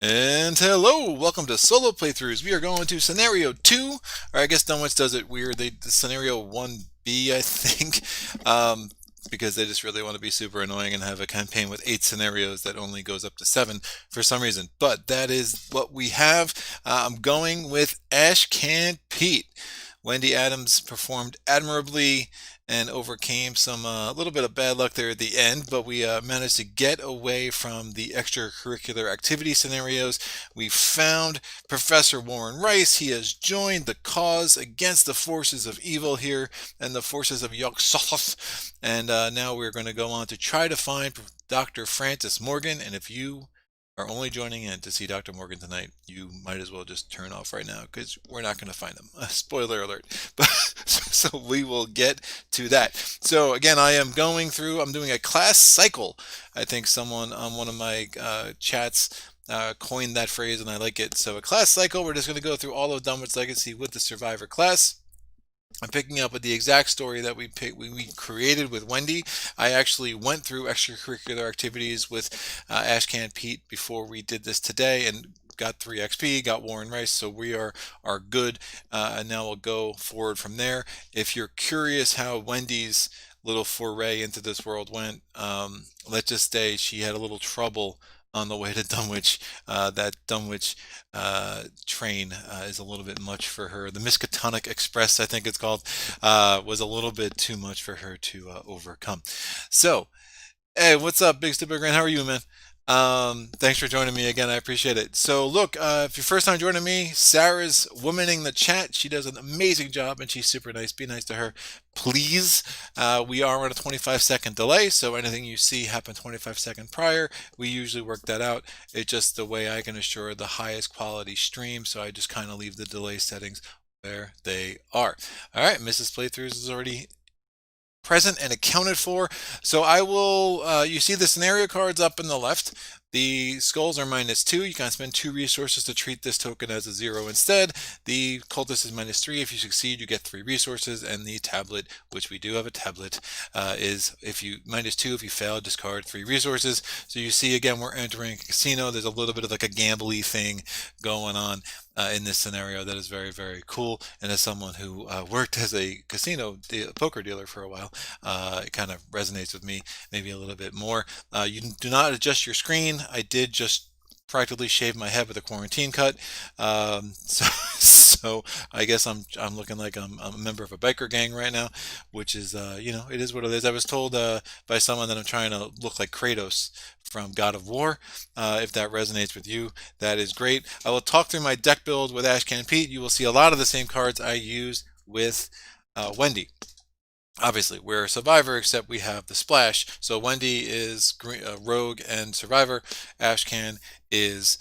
And hello, welcome to solo playthroughs. We are going to scenario 2, or I guess Dunwich does it weird. Scenario 1B, I think, because they just really want to be super annoying and have a campaign with 8 scenarios that only goes up to 7 for some reason. But that is what we have. I'm going with Ashcan Pete. Wendy Adams performed admirably and overcame some a little bit of bad luck there at the end, but we managed to get away from the extracurricular activity scenarios. We found Professor Warren Rice. He has joined the cause against the forces of evil here and the forces of Yog-Sothoth. And now we're going to go on to try to find Dr. Francis Morgan. And if you are only joining in to see Dr. Morgan tonight, you might as well just turn off right now because we're not going to find him. Spoiler alert. But so we will get to that. So again, I'm doing a class cycle. I think someone on one of my chats coined that phrase and I like it. So a class cycle, we're just going to go through all of Dunwich Legacy with the Survivor class. I'm picking up with the exact story that we created with Wendy. I actually went through extracurricular activities with Ashcan Pete before we did this today and got 3 XP, got Warren Rice, so we are good. And now we'll go forward from there. If you're curious how Wendy's little foray into this world went, let's just say she had a little trouble on the way to Dunwich. That Dunwich train is a little bit much for her. The Miskatonic Express, I think it's called, was a little bit too much for her to overcome. So, hey, what's up, Big Stupid Grand? How are you, man? Thanks for joining me again. I appreciate it. So, look, if you're first time joining me, Sarah's womaning the chat. She does an amazing job and she's super nice. Be nice to her, please. We are on a 25-second delay, so anything you see happen 25 seconds prior, we usually work that out. It's just the way I can assure the highest quality stream, so I just kind of leave the delay settings where they are. All right, Mrs. Playthroughs is already present and accounted for. So I will, you see the scenario cards up in the left. The skulls are -2. You can spend 2 resources to treat this token as a 0 instead. The cultist is -3. If you succeed, you get 3 resources. And the tablet, which we do have a tablet, is if you -2. If you fail, discard 3 resources. So you see, again, we're entering a casino. There's a little bit of like a gambly thing going on in this scenario that is very, very cool. And as someone who worked as a casino poker dealer for a while, it kind of resonates with me maybe a little bit more. You do not adjust your screen. I did just practically shave my head with a quarantine cut. So I guess I'm looking like I'm a member of a biker gang right now, which is it is what it is. I was told by someone that I'm trying to look like Kratos from God of War. If that resonates with you, that is great. I will talk through my deck build with Ashcan and Pete. You will see a lot of the same cards I use with Wendy. Obviously, we're a survivor, except we have the splash. So Wendy is rogue and survivor. Ashcan is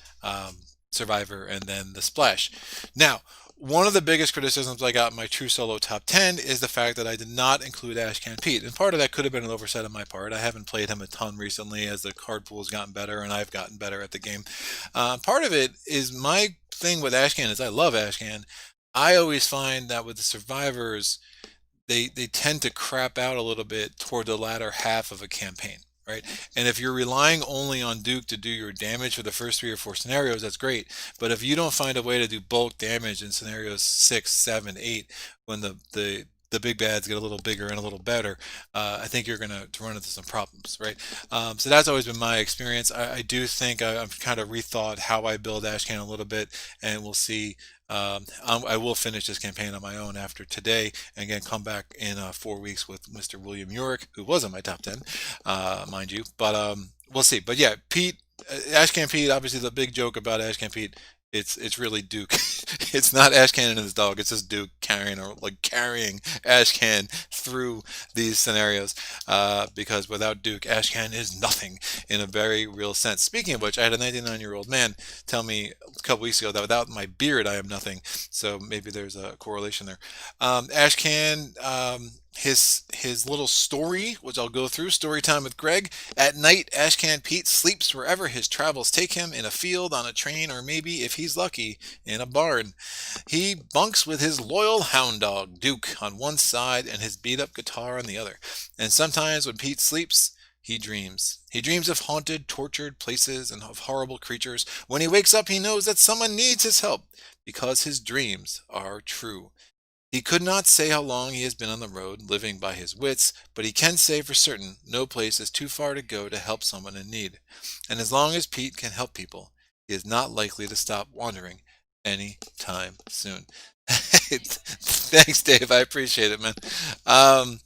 survivor and then the splash. Now, one of the biggest criticisms I got in my true solo top 10 is the fact that I did not include Ashcan Pete. And part of that could have been an oversight on my part. I haven't played him a ton recently as the card pool has gotten better and I've gotten better at the game. Part of it is my thing with Ashcan is I love Ashcan. I always find that with the survivors, they tend to crap out a little bit toward the latter half of a campaign, right? And if you're relying only on Duke to do your damage for the first 3 or 4 scenarios, that's great. But if you don't find a way to do bulk damage in scenarios 6, 7, 8, when the big bads get a little bigger and a little better, I think you're going to run into some problems, right? So that's always been my experience. I do think I've kind of rethought how I build Ashcan a little bit, and we'll see. I will finish this campaign on my own after today, and again come back in 4 weeks with Mr. William Urick, who was in my top 10, mind you. But we'll see. But yeah, Pete, Ashcan Pete. Obviously, the big joke about Ashcan Pete, it's really Duke. It's not Ashcan and his dog. It's just Duke carrying Ashcan through these scenarios. Because without Duke, Ashcan is nothing in a very real sense. Speaking of which, I had a 99-year-old man tell me a couple weeks ago that without my beard, I am nothing. So maybe there's a correlation there. Ashcan, his little story, which I'll go through, story time with Greg. At night, Ashcan Pete sleeps wherever his travels take him, in a field, on a train, or maybe, if he's lucky, in a barn. He bunks with his loyal hound dog, Duke, on one side and his beat-up guitar on the other. And sometimes when Pete sleeps, he dreams. He dreams of haunted, tortured places and of horrible creatures. When he wakes up, he knows that someone needs his help because his dreams are true. He could not say how long he has been on the road, living by his wits, but he can say for certain no place is too far to go to help someone in need. And as long as Pete can help people, he is not likely to stop wandering any time soon. Thanks, Dave. I appreciate it, man. Um,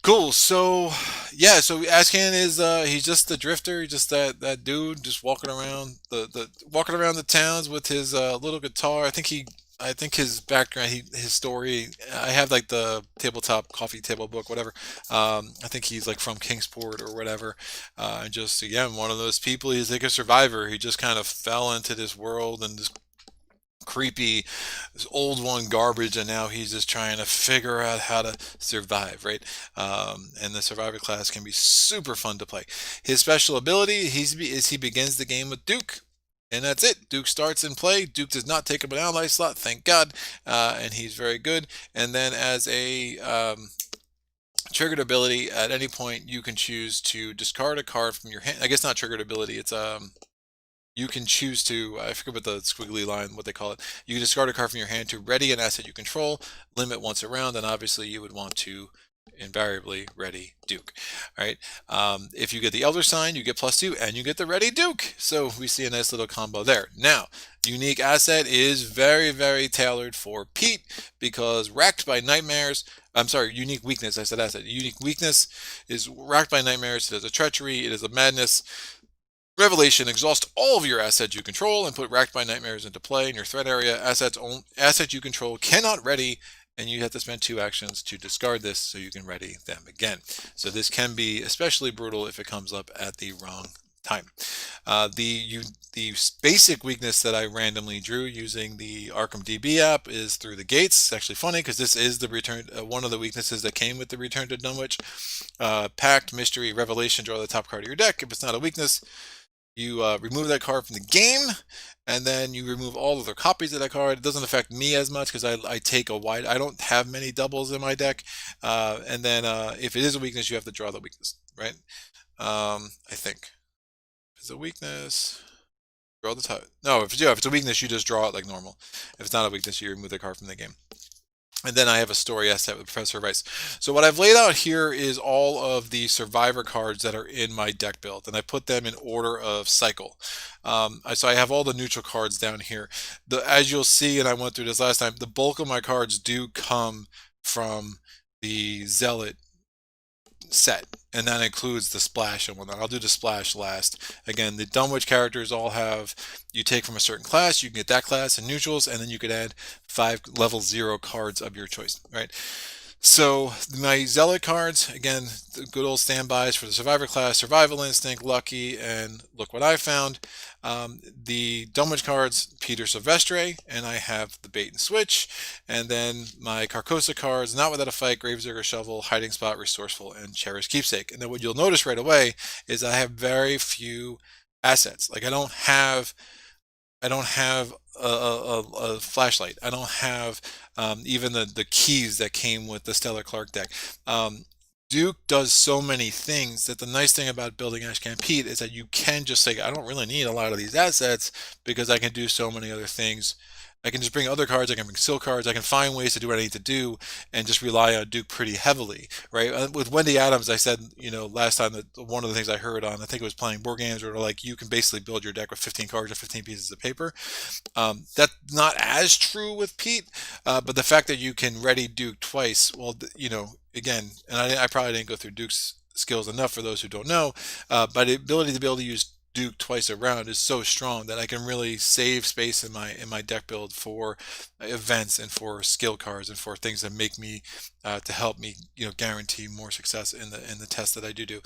cool. So, yeah. So Ashcan is he's just the drifter. He's just that dude, just walking around the walking around the towns with his little guitar. I think his background, his story. I have like the tabletop coffee table book, whatever. I think he's like from Kingsport or whatever. And just again, one of those people. He's like a survivor. He just kind of fell into this world and this creepy, this old one garbage, and now he's just trying to figure out how to survive, right? And the survivor class can be super fun to play. His special ability is he begins the game with Duke. And that's it. Duke starts in play. Duke does not take up an ally slot, thank God, and he's very good. And then as a triggered ability, at any point you can choose to discard a card from your hand. I guess not triggered ability. It's you can choose to, I forget what the squiggly line, what they call it. You can discard a card from your hand to ready an asset you control, limit once around, and obviously you would want to invariably ready Duke. All right. If you get the Elder Sign, you get +2, and you get the ready Duke. So we see a nice little combo there. Now, unique asset is very, very tailored for Pete because racked by nightmares. I'm sorry, unique weakness. I said asset. Unique weakness is racked by nightmares. It is a treachery. It is a madness. Revelation, exhaust all of your assets you control and put Racked by Nightmares into play in your threat area. Assets you control cannot ready, and you have to spend 2 actions to discard this so you can ready them again. So this can be especially brutal if it comes up at the wrong time. The basic weakness that I randomly drew using the Arkham DB app is through the gates. It's actually funny because this is the return, one of the weaknesses that came with the Return to Dunwich. Pact, Mystery, Revelation, draw the top card of your deck. If it's not a weakness, you remove that card from the game, and then you remove all other copies of that card. It doesn't affect me as much because I take a wide. I don't have many doubles in my deck, and then if it is a weakness, you have to draw the weakness, right? I think if it's a weakness, draw the top. No, if it's a weakness, you just draw it like normal. If it's not a weakness, you remove the card from the game. And then I have a story asset with Professor Rice. So what I've laid out here is all of the survivor cards that are in my deck build, and I put them in order of cycle. So I have all the neutral cards down here. As you'll see, and I went through this last time, the bulk of my cards do come from the Zealot set, and that includes the splash and whatnot. I'll do the splash last. Again, the Dunwich characters all have, you take from a certain class, you can get that class and neutrals, and then you could add 5 level 0 cards of your choice, right? So my Zealot cards, again, the good old standbys for the Survivor class: Survival Instinct, Lucky, and Look What I Found. The Dunwich cards, Peter Silvestre, and I have the Bait and Switch. And then my Carcosa cards, Not Without a Fight, Gravedigger Shovel, Hiding Spot, Resourceful, and Cherished Keepsake. And then what you'll notice right away is I have very few assets. Like I don't have a flashlight. I don't have even the keys that came with the Stellar Clark deck. Duke does so many things that the nice thing about building Ashcan Pete is that you can just say, I don't really need a lot of these assets because I can do so many other things. I can just bring other cards, I can bring skill cards, I can find ways to do what I need to do and just rely on Duke pretty heavily, right? With Wendy Adams, I said, last time that one of the things I heard on, I think it was playing board games, where like you can basically build your deck with 15 cards or 15 pieces of paper. That's not as true with Pete, but the fact that you can ready Duke twice, well, again, and I probably didn't go through Duke's skills enough for those who don't know, but the ability to be able to use Duke twice around is so strong that I can really save space in my deck build for events and for skill cards and for things that make me to help me guarantee more success in the test that I do.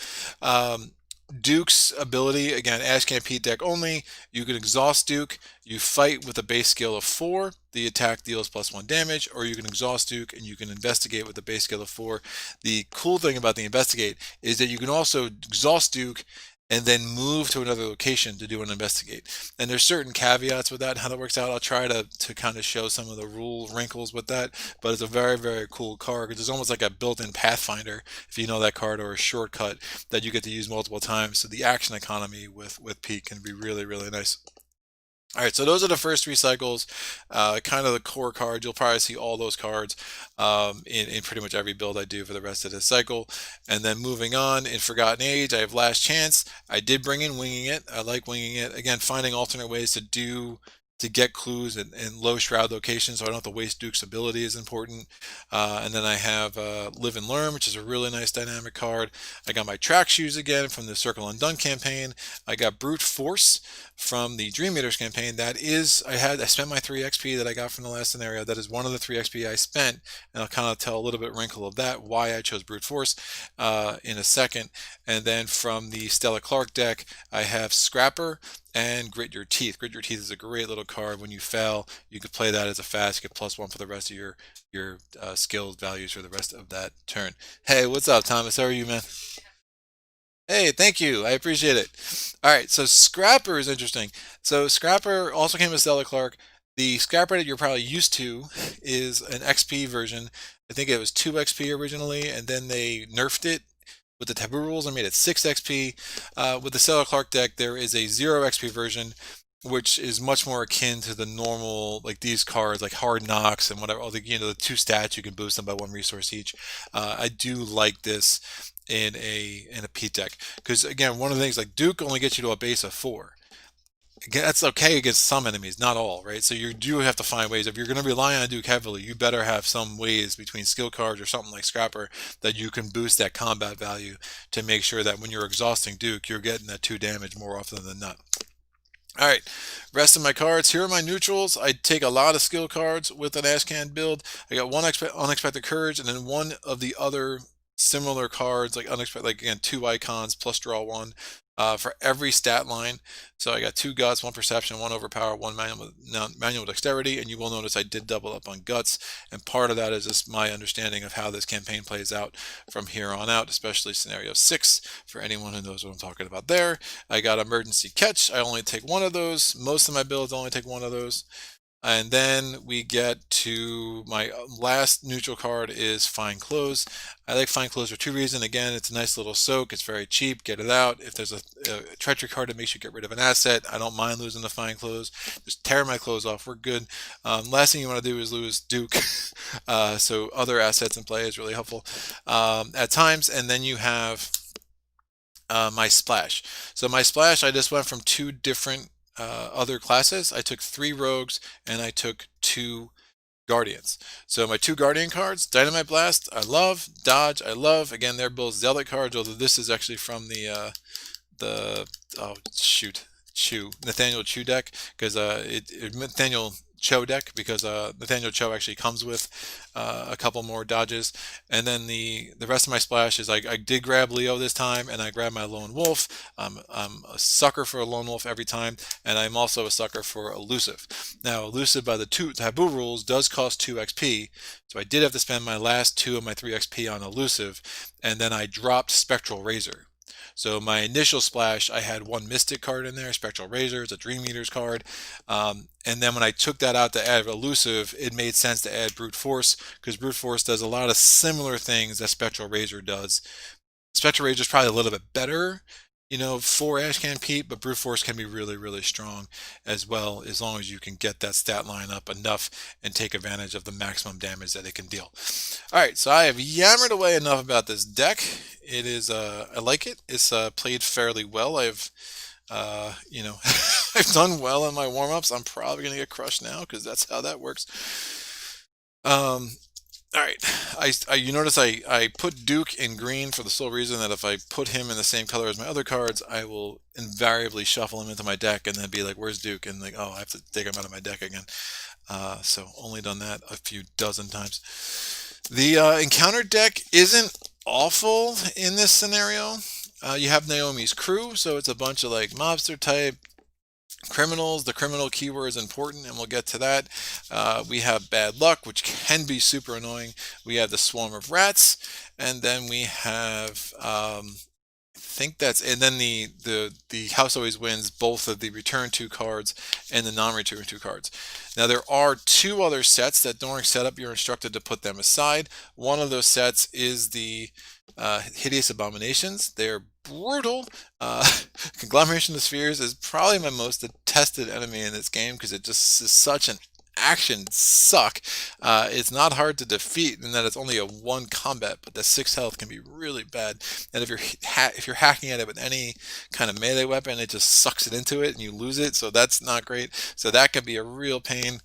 Duke's ability, again, Ashcan Pete deck only. You can exhaust Duke. You fight with a base skill of 4. The attack deals +1 damage, or you can exhaust Duke and you can investigate with a base skill of 4. The cool thing about the investigate is that you can also exhaust Duke and then move to another location to do an investigate. And there's certain caveats with that, how that works out. I'll try to kind of show some of the rule wrinkles with that, but it's a very, very cool card because it's almost like a built-in Pathfinder, if you know that card, or a shortcut that you get to use multiple times. So the action economy with Pete can be really, really nice. All right, so those are the first three cycles, kind of the core cards. You'll probably see all those cards in pretty much every build I do for the rest of this cycle. And then moving on, in Forgotten Age, I have Last Chance. I did bring in Winging It. I like Winging It. Again, finding alternate ways to get clues in low shroud locations so I don't have to waste Duke's ability is important. And then I have Live and Learn, which is a really nice dynamic card. I got my track shoes again from the Circle Undone campaign. I got Brute Force from the Dream Eaters campaign. That is, I spent my 3 XP that I got from the last scenario. That is one of the 3 XP I spent, and I'll kind of tell a little bit wrinkle of that, why I chose Brute Force in a second. And then from the Stella Clark deck, I have Scrapper and Grit Your Teeth. Grit Your Teeth is a great little card. When you fail, you could play that as a fast, get +1 for the rest of your skill values for the rest of that turn. Hey, what's up, Thomas? How are you, man? Hey, thank you. I appreciate it. All right, so Scrapper is interesting. So Scrapper also came with Stella Clark. The Scrapper that you're probably used to is an XP version. I think it was 2 XP originally, and then they nerfed it with the taboo rules and made it 6 XP. With the Stella Clark deck, there is a 0 XP version, which is much more akin to the normal, like these cards, like Hard Knocks and whatever. All the the 2 stats you can boost them by 1 resource each. I do like this in a Pete deck because again, one of the things, like Duke only gets you to a base of 4. Again, that's okay against some enemies, not all, right? So you do have to find ways. If you're going to rely on Duke heavily, you better have some ways between skill cards or something like Scrapper that you can boost that combat value to make sure that when you're exhausting Duke, you're getting that 2 damage more often than not. All right, rest of my cards. Here are my neutrals. I take a lot of skill cards with an Ashcan build. I got 1 Unexpected Courage, and then 1 of the other similar cards, like unexpected, like again, 2 icons plus draw 1 for every stat line. So I got 2 guts, 1 perception, 1 overpower, 1 manual dexterity, and you will notice I did double up on guts. And part of that is just my understanding of how this campaign plays out from here on out, especially scenario 6 for anyone who knows what I'm talking about there. I got emergency catch. I only take 1 of those. Most of my builds only take 1 of those. And then we get to my last neutral card is Fine Clothes. I like Fine Clothes for 2 reasons. Again, it's a nice little soak. It's very cheap. Get it out. If there's a treachery card that makes you get rid of an asset, I don't mind losing the Fine Clothes. Just tear my clothes off. We're good. Last thing you want to do is lose Duke. So other assets in play is really helpful at times. And then you have my Splash. So my Splash, I just went from 2 different other classes. I took 3 rogues and I took 2 guardians. So my 2 guardian cards, Dynamite Blast, I love. Dodge, I love. Again, they're both zealot cards, although this is actually from the oh shoot, Nathaniel Chu deck, because Nathaniel Cho deck, because Nathaniel Cho actually comes with a couple more dodges. And then the rest of my splash is I did grab Leo this time, and I grabbed my Lone Wolf. I'm a sucker for a Lone Wolf every time, and I'm also a sucker for Elusive. Now, Elusive by the 2 taboo rules does cost 2 XP, so I did have to spend my last 2 of my 3 XP on Elusive, and then I dropped Spectral Razor. So my initial splash, I had 1 Mystic card in there, Spectral Razor, it's a Dream Eaters card. And then when I took that out to add Elusive, it made sense to add Brute Force, because Brute Force does a lot of similar things that Spectral Razor does. Spectral Razor is probably a little bit better, for Ashcan Pete, but Brute Force can be really, really strong as well, as long as you can get that stat line up enough and take advantage of the maximum damage that it can deal. All right, so I have yammered away enough about this deck. It is, I like it. It's played fairly well. I've done well in my warm-ups. I'm probably going to get crushed now because that's how that works. All right, you notice I put Duke in green for the sole reason that if I put him in the same color as my other cards, I will invariably shuffle him into my deck and then be like, where's Duke? And like, oh, I have to take him out of my deck again. So only done that a few dozen times. The encounter deck isn't awful in this scenario. You have Naomi's crew, so it's a bunch of like mobster type criminals. The criminal keyword is important, and we'll get to that. We have bad luck, which can be super annoying. We have the swarm of rats, and then we have think that's, and then the house always wins both of the return two cards and the non-return two cards. Now there are two other sets that during setup you're instructed to put them aside. One of those sets is the Hideous Abominations. They're brutal. Conglomeration of Spheres is probably my most detested enemy in this game because it just is such an action suck. It's not hard to defeat in that it's only a one combat, but the 6 health can be really bad. And if you're hacking at it with any kind of melee weapon, it just sucks it into it and you lose it. So that's not great. So that can be a real pain.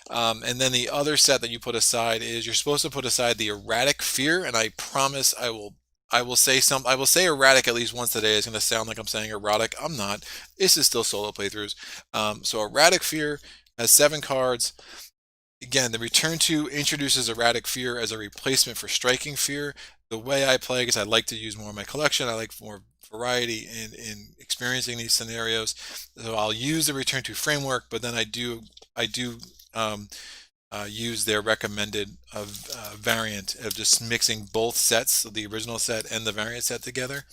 And then the other set that you put aside is you're supposed to put aside the Erratic Fear, and I promise I will say erratic at least once today. It's going to sound like I'm saying erotic. I'm not. This is still solo playthroughs. So Erratic Fear has 7 cards. Again, the Return to introduces Erratic Fear as a replacement for Striking Fear. The way I play is I like to use more of my collection. I like more variety in experiencing these scenarios. So I'll use the Return to framework, but then I do use their recommended variant of just mixing both sets, so the original set and the variant set together.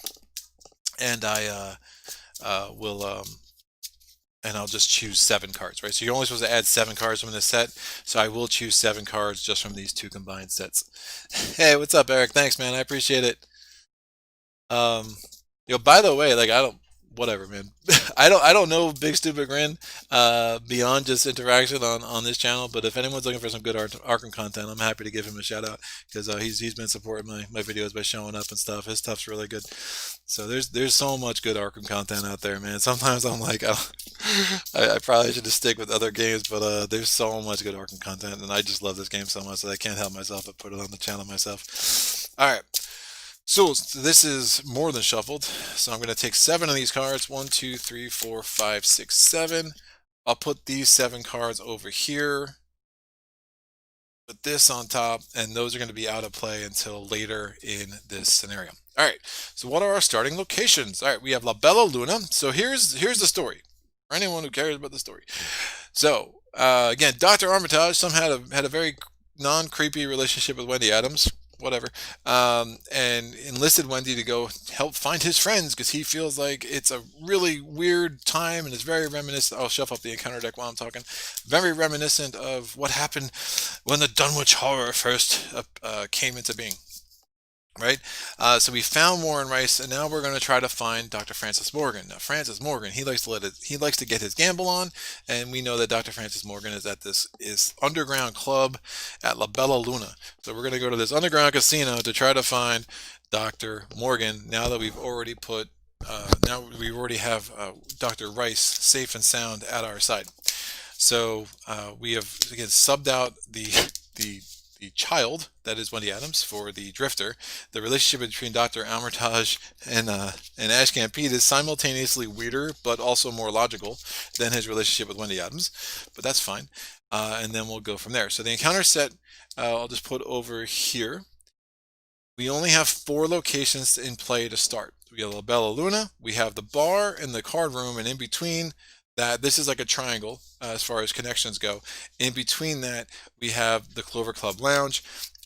And I'll just choose 7 cards, right? So you're only supposed to add 7 cards from this set. So I will choose 7 cards just from these 2 combined sets. Hey, what's up, Eric? Thanks, man. I appreciate it. By the way, like whatever, man. I don't know Big Stupid Grin beyond just interaction on this channel. But if anyone's looking for some good Arkham content, I'm happy to give him a shout out because he's been supporting my videos by showing up and stuff. His stuff's really good. So there's so much good Arkham content out there, man. Sometimes I'm like, I probably should just stick with other games, but there's so much good Arkham content, and I just love this game so much that I can't help myself but put it on the channel myself. All right. So this is more than shuffled. So I'm going to take 7 of these cards. 1, 2, 3, 4, 5, 6, 7. I'll put these 7 cards over here. Put this on top, and those are going to be out of play until later in this scenario. All right. So what are our starting locations? All right, we have La Bella Luna. So here's the story. For anyone who cares about the story. So again, Dr. Armitage somehow had a very non-creepy relationship with Wendy Adams. Whatever, and enlisted Wendy to go help find his friends because he feels like it's a really weird time and it's very reminiscent. I'll shuffle up the encounter deck while I'm talking. Very reminiscent of what happened when the Dunwich Horror first came into being. Right, so we found Warren Rice, and now we're going to try to find Dr. Francis Morgan. Now, Francis Morgan, he likes to get his gamble on, and we know that Dr. Francis Morgan is at this underground club at La Bella Luna. So we're going to go to this underground casino to try to find Dr. Morgan. Now that we've already have Dr. Rice safe and sound at our side. So we have again subbed out the child, that is Wendy Adams, for the drifter. The relationship between Dr. Armitage and Ashcan Pete is simultaneously weirder, but also more logical than his relationship with Wendy Adams. But that's fine. And then we'll go from there. So the encounter set, I'll just put over here. We only have 4 locations in play to start. We have La Bella Luna, we have the bar and the card room, and in between that, this is like a triangle as far as connections go. In between that, we have the Clover Club Lounge.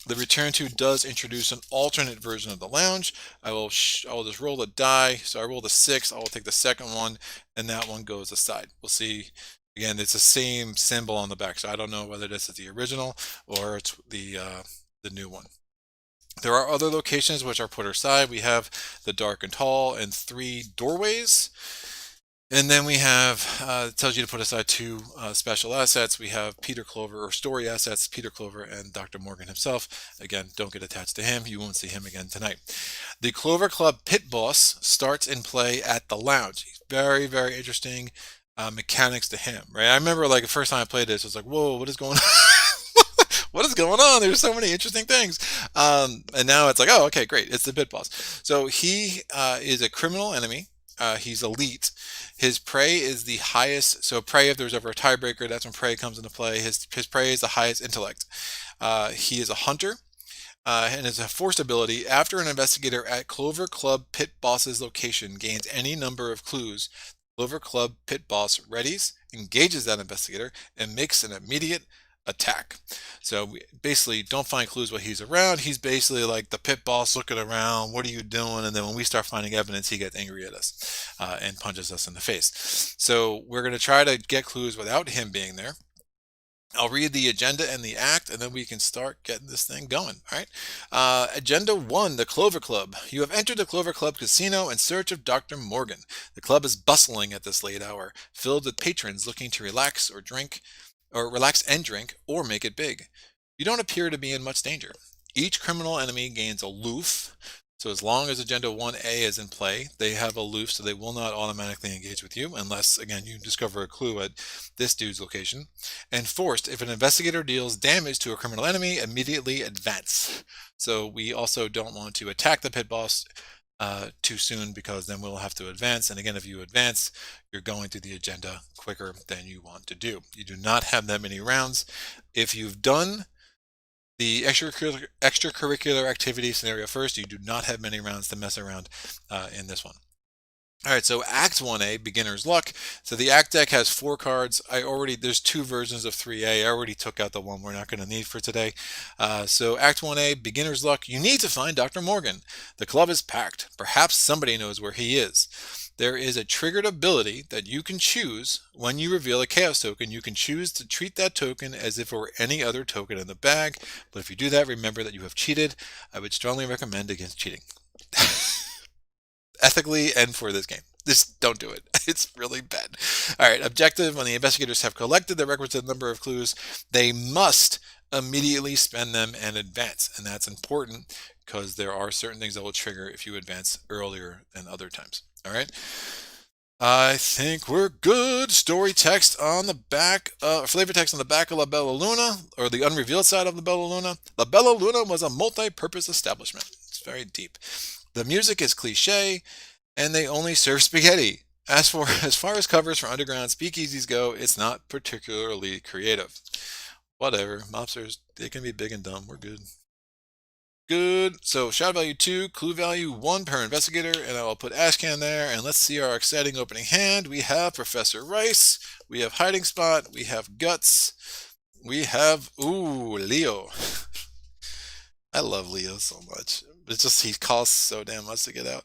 The Return to does introduce an alternate version of the lounge. I will just roll a die. So I rolled a 6. I will take the second one, and that one goes aside. We'll see. Again, it's the same symbol on the back, so I don't know whether this is the original or it's the new one. There are other locations which are put aside. We have the Darkened Hall and 3 doorways. And then we have, it tells you to put aside 2 special assets. We have Peter Clover, or story assets, Peter Clover and Dr. Morgan himself. Again, don't get attached to him. You won't see him again tonight. The Clover Club Pit Boss starts in play at the lounge. He's very, very interesting mechanics to him, right? I remember like the first time I played this, I was like, whoa, what is going on? What is going on? There's so many interesting things. And now it's like, oh, okay, great. It's the Pit Boss. So he is a criminal enemy. He's elite. His prey is the highest. So prey, if there's ever a tiebreaker, that's when prey comes into play. His prey is the highest intellect. He is a hunter. And is a forced ability. After an investigator at Clover Club Pit Boss's location gains any number of clues, Clover Club Pit Boss readies, engages that investigator, and makes an immediate attack. So we basically don't find clues while he's around. He's basically like the pit boss looking around. What are you doing? And then when we start finding evidence, he gets angry at us and punches us in the face. So we're going to try to get clues without him being there. I'll read the agenda and the act, and then we can start getting this thing going. All right. Agenda 1, the Clover Club. You have entered the Clover Club casino in search of Dr. Morgan. The club is bustling at this late hour, filled with patrons looking to relax and drink, or make it big. You don't appear to be in much danger. Each criminal enemy gains aloof. So as long as Agenda 1A is in play, they have aloof, so they will not automatically engage with you unless, again, you discover a clue at this dude's location. And forced, if an investigator deals damage to a criminal enemy, immediately advance. So we also don't want to attack the pit boss too soon, because then we'll have to advance. And again, if you advance, you're going through the agenda quicker than you want to do. You do not have that many rounds. If you've done the extracurricular activity scenario first, you do not have many rounds to mess around in this one. All right, so Act 1A, Beginner's Luck. So the Act deck has 4 cards. There's 2 versions of 3A. I already took out the one we're not going to need for today. So Act 1A, Beginner's Luck. You need to find Dr. Morgan. The club is packed. Perhaps somebody knows where he is. There is a triggered ability that you can choose when you reveal a chaos token. You can choose to treat that token as if it were any other token in the bag. But if you do that, remember that you have cheated. I would strongly recommend against cheating. Ethically and for this game. Just don't do it. It's really bad. All right, objective: when the investigators have collected the requisite number of clues, they must immediately spend them and advance. And that's important because there are certain things that will trigger if you advance earlier than other times. All right. I think we're good. Story text on the back, flavor text on the back of La Bella Luna, or the unrevealed side of La Bella Luna. La Bella Luna was a multi-purpose establishment. It's very deep. The music is cliche, and they only serve spaghetti. As far as covers for underground speakeasies go, it's not particularly creative. Whatever. Mobsters, they can be big and dumb. We're good. Good. So shot value 2, clue value 1 per investigator, and I will put Ashcan there. And let's see our exciting opening hand. We have Professor Rice. We have Hiding Spot. We have Guts. We have, Leo. I love Leo so much. It's just he costs so damn much to get out.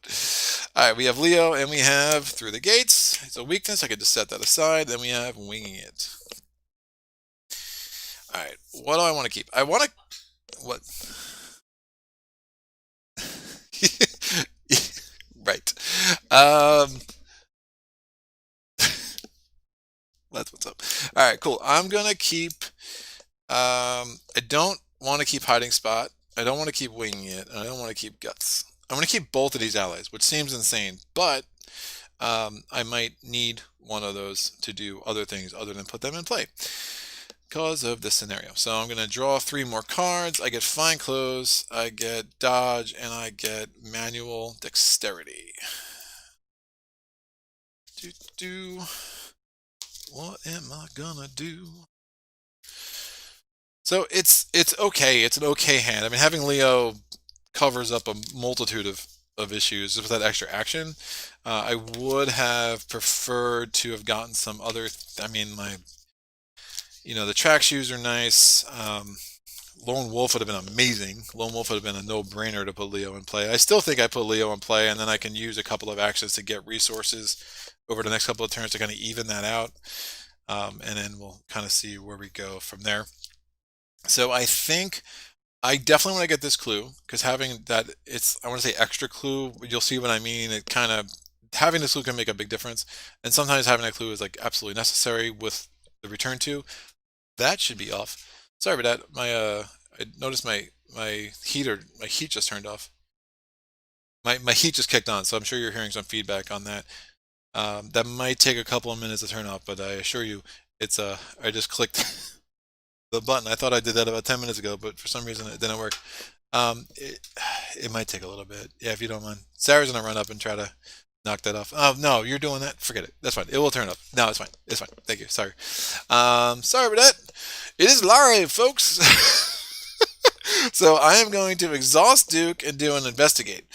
All right, we have Leo, and we have Through the Gates. It's a weakness. I could just set that aside. Then we have Winging It. All right, what do I want to keep? I want to... What? Right. That's what's up. All right, cool. I'm going to keep... I don't want to keep Hiding Spot. I don't want to keep Winging It, and I don't want to keep Guts. I'm going to keep both of these allies, which seems insane, but I might need one of those to do other things other than put them in play because of this scenario. So I'm going to draw 3 more cards. I get Fine Clothes, I get Dodge, and I get Manual Dexterity. What am I gonna do? So it's okay. It's an okay hand. I mean, having Leo covers up a multitude of issues with that extra action. I would have preferred to have gotten some other. I mean, the track shoes are nice. Lone Wolf would have been amazing. Lone Wolf would have been a no-brainer to put Leo in play. I still think I put Leo in play, and then I can use a couple of actions to get resources over the next couple of turns to kind of even that out. And then we'll kind of see where we go from there. So I think I definitely want to get this clue, because having that, I want to say extra clue, you'll see what I mean. It kind of, having this clue can make a big difference. And sometimes having a clue is like absolutely necessary with the return to. That should be off. Sorry about that. I noticed my heat just turned off. My heat just kicked on, so I'm sure you're hearing some feedback on that. That might take a couple of minutes to turn off, but I assure you, I just clicked the button. I thought I did that about 10 minutes ago, but for some reason it didn't work. It might take a little bit. Yeah, if you don't mind. Sarah's gonna run up and try to knock that off. Oh no, you're doing that? Forget it. That's fine. It will turn up. No, it's fine. It's fine. Thank you. Sorry. Sorry about that. It is live, folks. So I am going to exhaust Duke and do an investigate.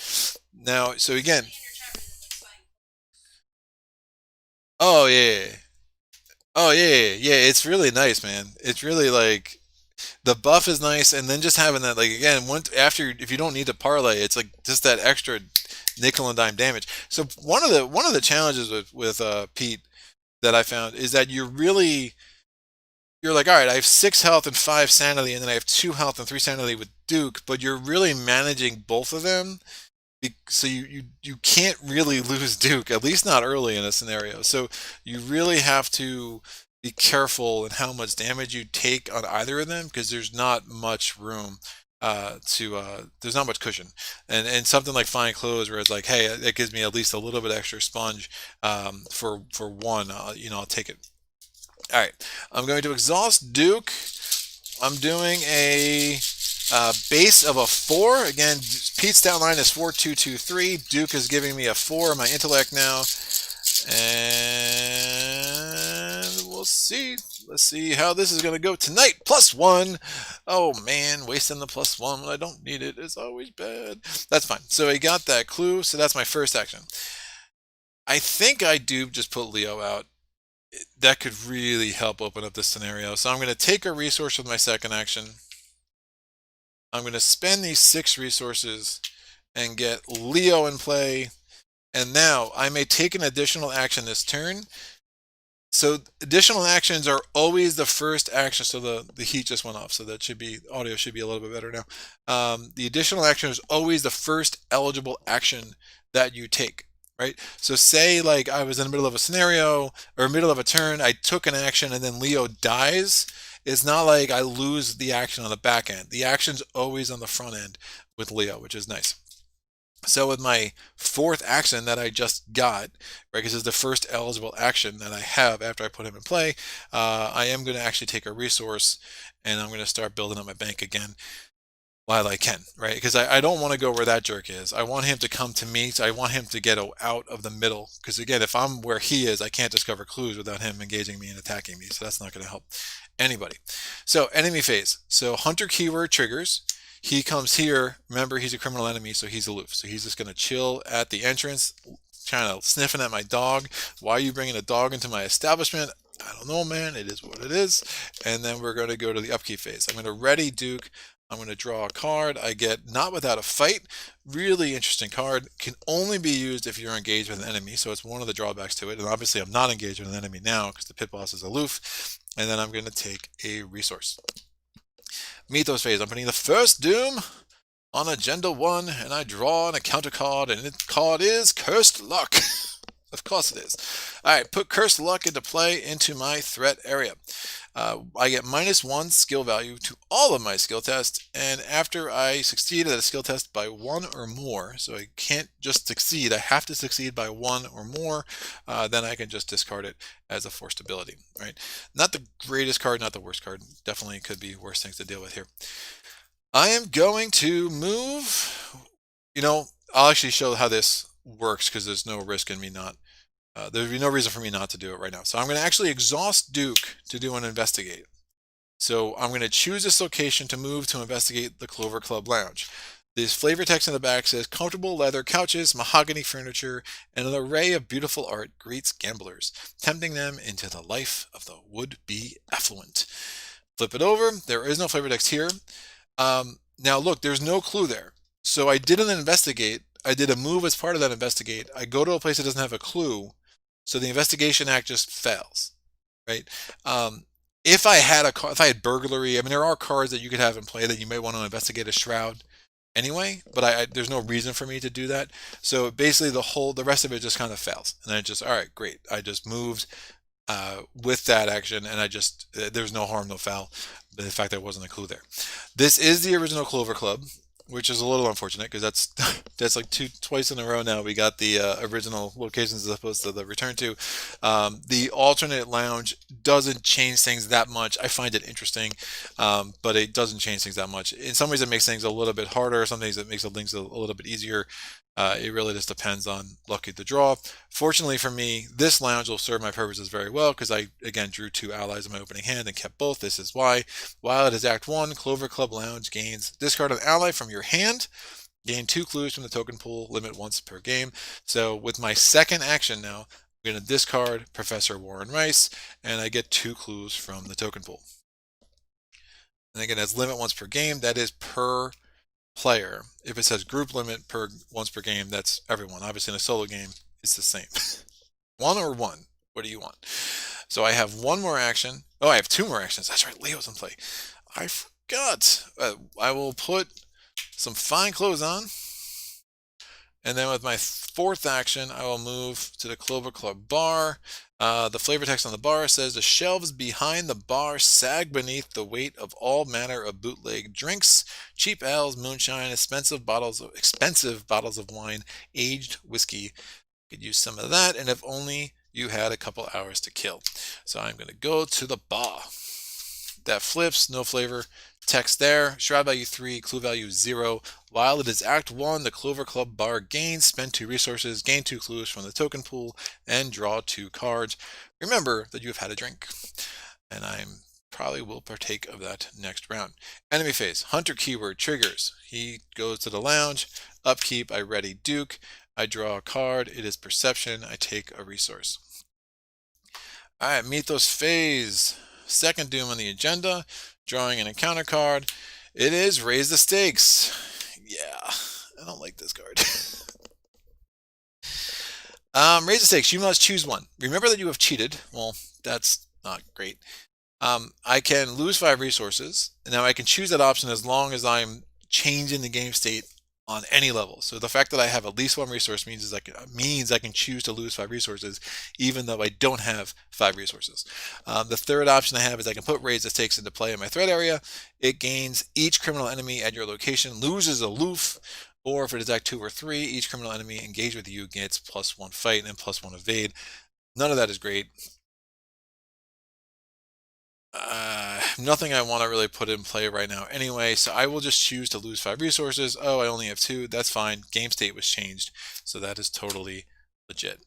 Now, so again. Oh yeah. Oh yeah. It's really nice, man. It's really like the buff is nice, and then just having that, like, again, once after, if you don't need to parlay, it's like just that extra nickel and dime damage. So one of the challenges with Pete that I found is that you're like, all right, I have 6 health and 5 sanity, and then I have 2 health and 3 sanity with Duke, but you're really managing both of them. So you can't really lose Duke, at least not early in a scenario. So you really have to be careful in how much damage you take on either of them, because there's not much room there's not much cushion. And something like Fine Clothes, where it's like, hey, it gives me at least a little bit extra sponge for one, I'll take it. All right, I'm going to exhaust Duke. I'm doing a base of a 4. Again, Pete's down line is 4-2-2-3. Duke is giving me a 4 in my intellect now. And we'll see. Let's see how this is going to go tonight. +1. Oh man, wasting the +1 when I don't need it is always bad. That's fine. So I got that clue. So that's my first action. I think I do just put Leo out. That could really help open up this scenario. So I'm going to take a resource with my second action. I'm going to spend these 6 resources and get Leo in play. And now I may take an additional action this turn. So additional actions are always the first action. So the heat just went off. So that should be, audio should be a little bit better now. The additional action is always the first eligible action that you take. Right? So say like I was in the middle of a scenario or middle of a turn, I took an action and then Leo dies. It's not like I lose the action on the back end. The action's always on the front end with Leo, which is nice. So with my fourth action that I just got, right, because it's the first eligible action that I have after I put him in play, I am going to actually take a resource and I'm going to start building up my bank again while I can, right? Because I don't want to go where that jerk is. I want him to come to me. So I want him to get out of the middle. Because again, if I'm where he is, I can't discover clues without him engaging me and attacking me. So that's not going to help anybody. So enemy phase. So hunter keyword triggers. He comes here. Remember, he's a criminal enemy, so he's aloof. So he's just going to chill at the entrance, kind of sniffing at my dog. Why are you bringing a dog into my establishment? I don't know, man. It is what it is. And then we're going to go to the upkeep phase. I'm going to ready Duke. I'm going to draw a card. I get Not Without a Fight. Really interesting card. Can only be used if you're engaged with an enemy, so it's one of the drawbacks to it. And obviously I'm not engaged with an enemy now because the pit boss is aloof. And then I'm going to take a resource. Mythos phase. I'm putting the first Doom on Agenda 1, and I draw an encounter card, and the card is Cursed Luck. Of course it is. All right, put Cursed Luck into play into my threat area. I get -1 skill value to all of my skill tests, and after I succeed at a skill test by 1 or more, so I can't just succeed, I have to succeed by 1 or more, then I can just discard it as a forced ability, right? Not the greatest card, not the worst card. Definitely could be worse things to deal with here. I am going to move, I'll actually show how this works because there's no risk in me not there'd be no reason for me not to do it right now. So I'm going to actually exhaust Duke to do an investigate. So I'm going to choose this location to move to investigate the Clover Club Lounge. This flavor text in the back says, comfortable leather couches, mahogany furniture, and an array of beautiful art greets gamblers, tempting them into the life of the would-be affluent. Flip it over. There is no flavor text here. Now look, there's no clue there. So I did an investigate. I did a move as part of that investigate. I go to a place that doesn't have a clue. So the investigation act just fails, right? If I had burglary, I mean, there are cards that you could have in play that you may want to investigate a shroud anyway, but there's no reason for me to do that. So basically the rest of it just kind of fails. And I just, all right, great. I just moved with that action, and there's no harm, no foul. But the fact there wasn't a clue there. This is the original Clover Club, which is a little unfortunate because that's like twice in a row now we got the original locations as opposed to the return to. The alternate lounge doesn't change things that much. I find it interesting, but it doesn't change things that much. In some ways it makes things a little bit harder. Some things it makes the links a little bit easier. It really just depends on luck of the draw. Fortunately for me, this lounge will serve my purposes very well because I, again, drew 2 allies in my opening hand and kept both. This is why. While it is Act 1, Clover Club Lounge gains discard an ally from your hand, gain 2 clues from the token pool, limit once per game. So with my second action now, I'm going to discard Professor Warren Rice, and I get 2 clues from the token pool. And again, that's limit once per game. That is per player. If it says group limit per once per game, that's everyone. Obviously, in a solo game, it's the same. 1 or 1? What do you want? So I have 1 more action. Oh, I have 2 more actions. That's right, Leo's in play. I forgot. I will put some fine clothes on. And then with my 4th action, I will move to the Clover Club bar. The flavor text on the bar says, the shelves behind the bar sag beneath the weight of all manner of bootleg drinks, cheap ales, moonshine, expensive bottles of wine, aged whiskey. Could use some of that, and if only you had a couple hours to kill. So I'm going to go to the bar. That flips, no flavor. Text there, shroud value 3, clue value 0. While it is Act 1, the Clover Club bar gains, spend 2 resources, gain 2 clues from the token pool, and draw 2 cards. Remember that you have had a drink, and I probably will partake of that next round. Enemy phase, Hunter keyword triggers. He goes to the lounge. Upkeep, I ready Duke. I draw a card. It is perception. I take a resource. All right, Mythos phase. Second doom on the agenda. Drawing an encounter card. It is raise the stakes. Yeah, I don't like this card. Raise the stakes. You must choose one. Remember that you have cheated. Well, that's not great. I can lose 5 resources. Now I can choose that option as long as I'm changing the game state on any level. So the fact that I have at least 1 resource means I can choose to lose 5 resources even though I don't have 5 resources. The third option I have is I can put raise the stakes into play in my threat area. It gains each criminal enemy at your location loses aloof, or if it is Act 2 or 3, each criminal enemy engaged with you gets +1 fight and +1 evade. None of that is great. Nothing I want to really put in play right now anyway, so I will just choose to lose 5 resources. Oh, I only have 2. That's fine. Game state was changed, so that is totally legit.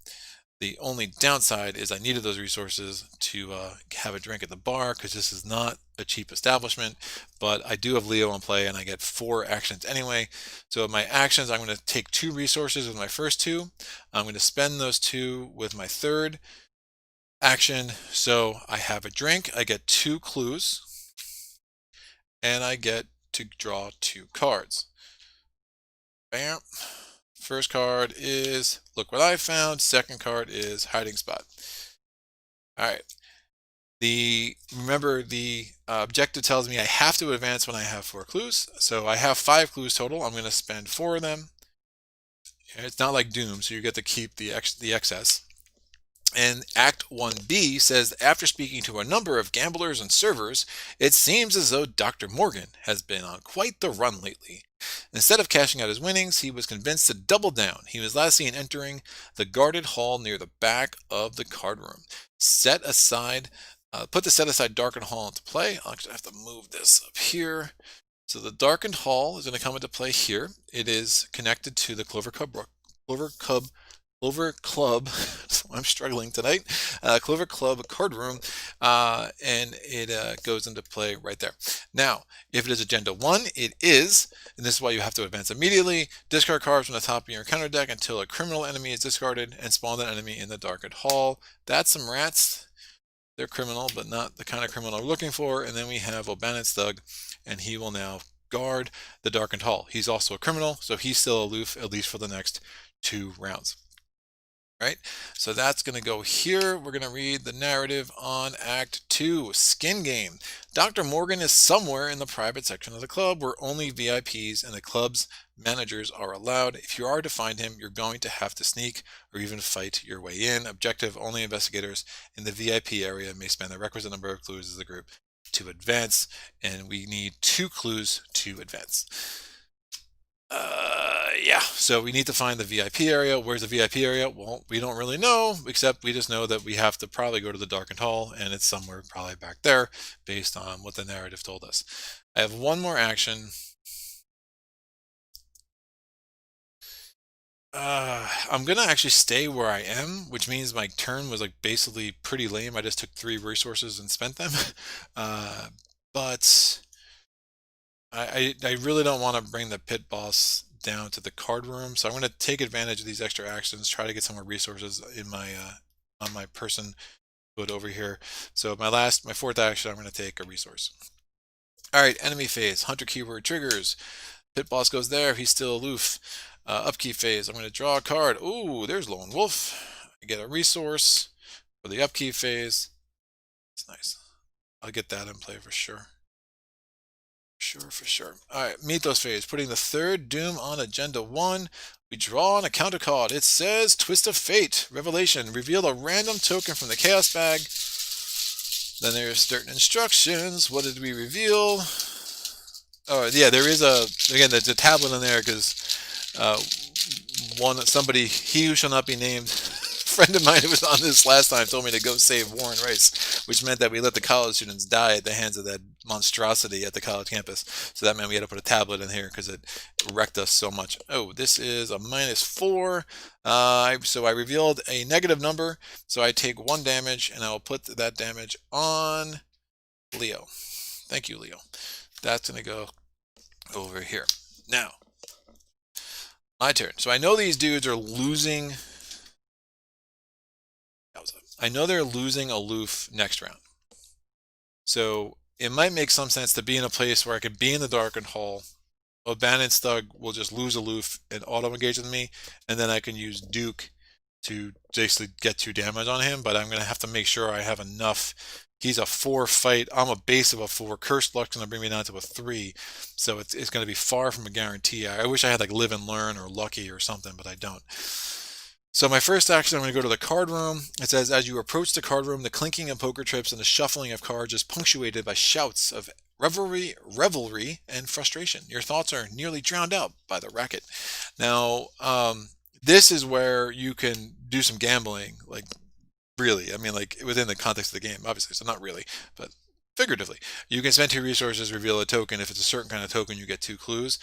The only downside is I needed those resources to have a drink at the bar because this is not a cheap establishment, but I do have Leo in play and I get 4 actions anyway. So my actions, I'm going to take 2 resources with my first 2. I'm going to spend those 2 with my third action. So I have a drink, I get 2 clues, and I get to draw 2 cards. Bam. First card is look what I found. Second card is hiding spot. All right. Remember the objective tells me I have to advance when I have 4 clues. So I have 5 clues total. I'm going to spend 4 of them. It's not like Doom, so you get to keep the excess. And Act 1B says, after speaking to a number of gamblers and servers, it seems as though Dr. Morgan has been on quite the run lately. Instead of cashing out his winnings, he was convinced to double down. He was last seen entering the guarded hall near the back of the card room. Put the set aside darkened hall into play. I'll actually have to move this up here. So the darkened hall is going to come into play here. It is connected to the Clover Club, I'm struggling tonight, Clover Club card room, and it goes into play right there. Now, if it is Agenda 1, it is, and this is why you have to advance immediately, discard cards from the top of your counter deck until a criminal enemy is discarded and spawn that enemy in the darkened hall. That's some rats. They're criminal, but not the kind of criminal we're looking for. And then we have O'Bannon's Thug, and he will now guard the darkened hall. He's also a criminal, so he's still aloof, at least for the next 2 rounds. Right, so that's going to go here. We're going to read the narrative on Act 2, Skin Game. Dr. Morgan is somewhere in the private section of the club where only VIPs and the club's managers are allowed. If you are to find him, you're going to have to sneak or even fight your way in. Objective, only investigators in the VIP area may spend the requisite number of clues as a group to advance, and we need 2 clues to advance. Yeah, so we need to find the VIP area. Where's the VIP area? Well, we don't really know, except we just know that we have to probably go to the darkened hall, and it's somewhere probably back there based on what the narrative told us. I have 1 more action. I'm going to actually stay where I am, which means my turn was like basically pretty lame. I just took 3 resources and spent them. But I really don't want to bring the pit boss down to the card room, so I'm going to take advantage of these extra actions, try to get some more resources in my on my person hood over here. So my fourth action, I'm going to take a resource. All right, enemy phase, hunter keyword triggers. Pit boss goes there. He's still aloof. Upkeep phase. I'm going to draw a card. Ooh, there's Lone Wolf. I get a resource for the upkeep phase. It's nice. I'll get that in play for sure. For sure. All right, Mythos phase. Putting the third Doom on Agenda 1. We draw on a counter card. It says Twist of Fate. Revelation. Reveal a random token from the Chaos bag. Then there's certain instructions. What did we reveal? Oh, yeah, there is again, there's a tablet in there because somebody, he who shall not be named, friend of mine who was on this last time told me to go save Warren Rice, which meant that we let the college students die at the hands of that monstrosity at the college campus. So that meant we had to put a tablet in here because it wrecked us so much. Oh, this is a -4. So I revealed a negative number. So I take 1 damage and I will put that damage on Leo. Thank you, Leo. That's going to go over here. Now, my turn. So I know these dudes are losing. I know they're losing aloof next round. So it might make some sense to be in a place where I could be in the Darkened Hall. Abandoned Thug will just lose aloof and auto-engage with me, and then I can use Duke to basically get 2 damage on him, but I'm going to have to make sure I have enough. He's a 4 fight. I'm a base of a 4. Cursed Luck's going to bring me down to a 3, so it's going to be far from a guarantee. I wish I had like Live and Learn or Lucky or something, but I don't. So my first action, I'm going to go to the card room. It says, as you approach the card room, the clinking of poker chips and the shuffling of cards is punctuated by shouts of revelry, and frustration. Your thoughts are nearly drowned out by the racket. Now, this is where you can do some gambling, like really. I mean, like within the context of the game, obviously. So not really, but figuratively. You can spend 2 resources, reveal a token. If it's a certain kind of token, you get 2 clues.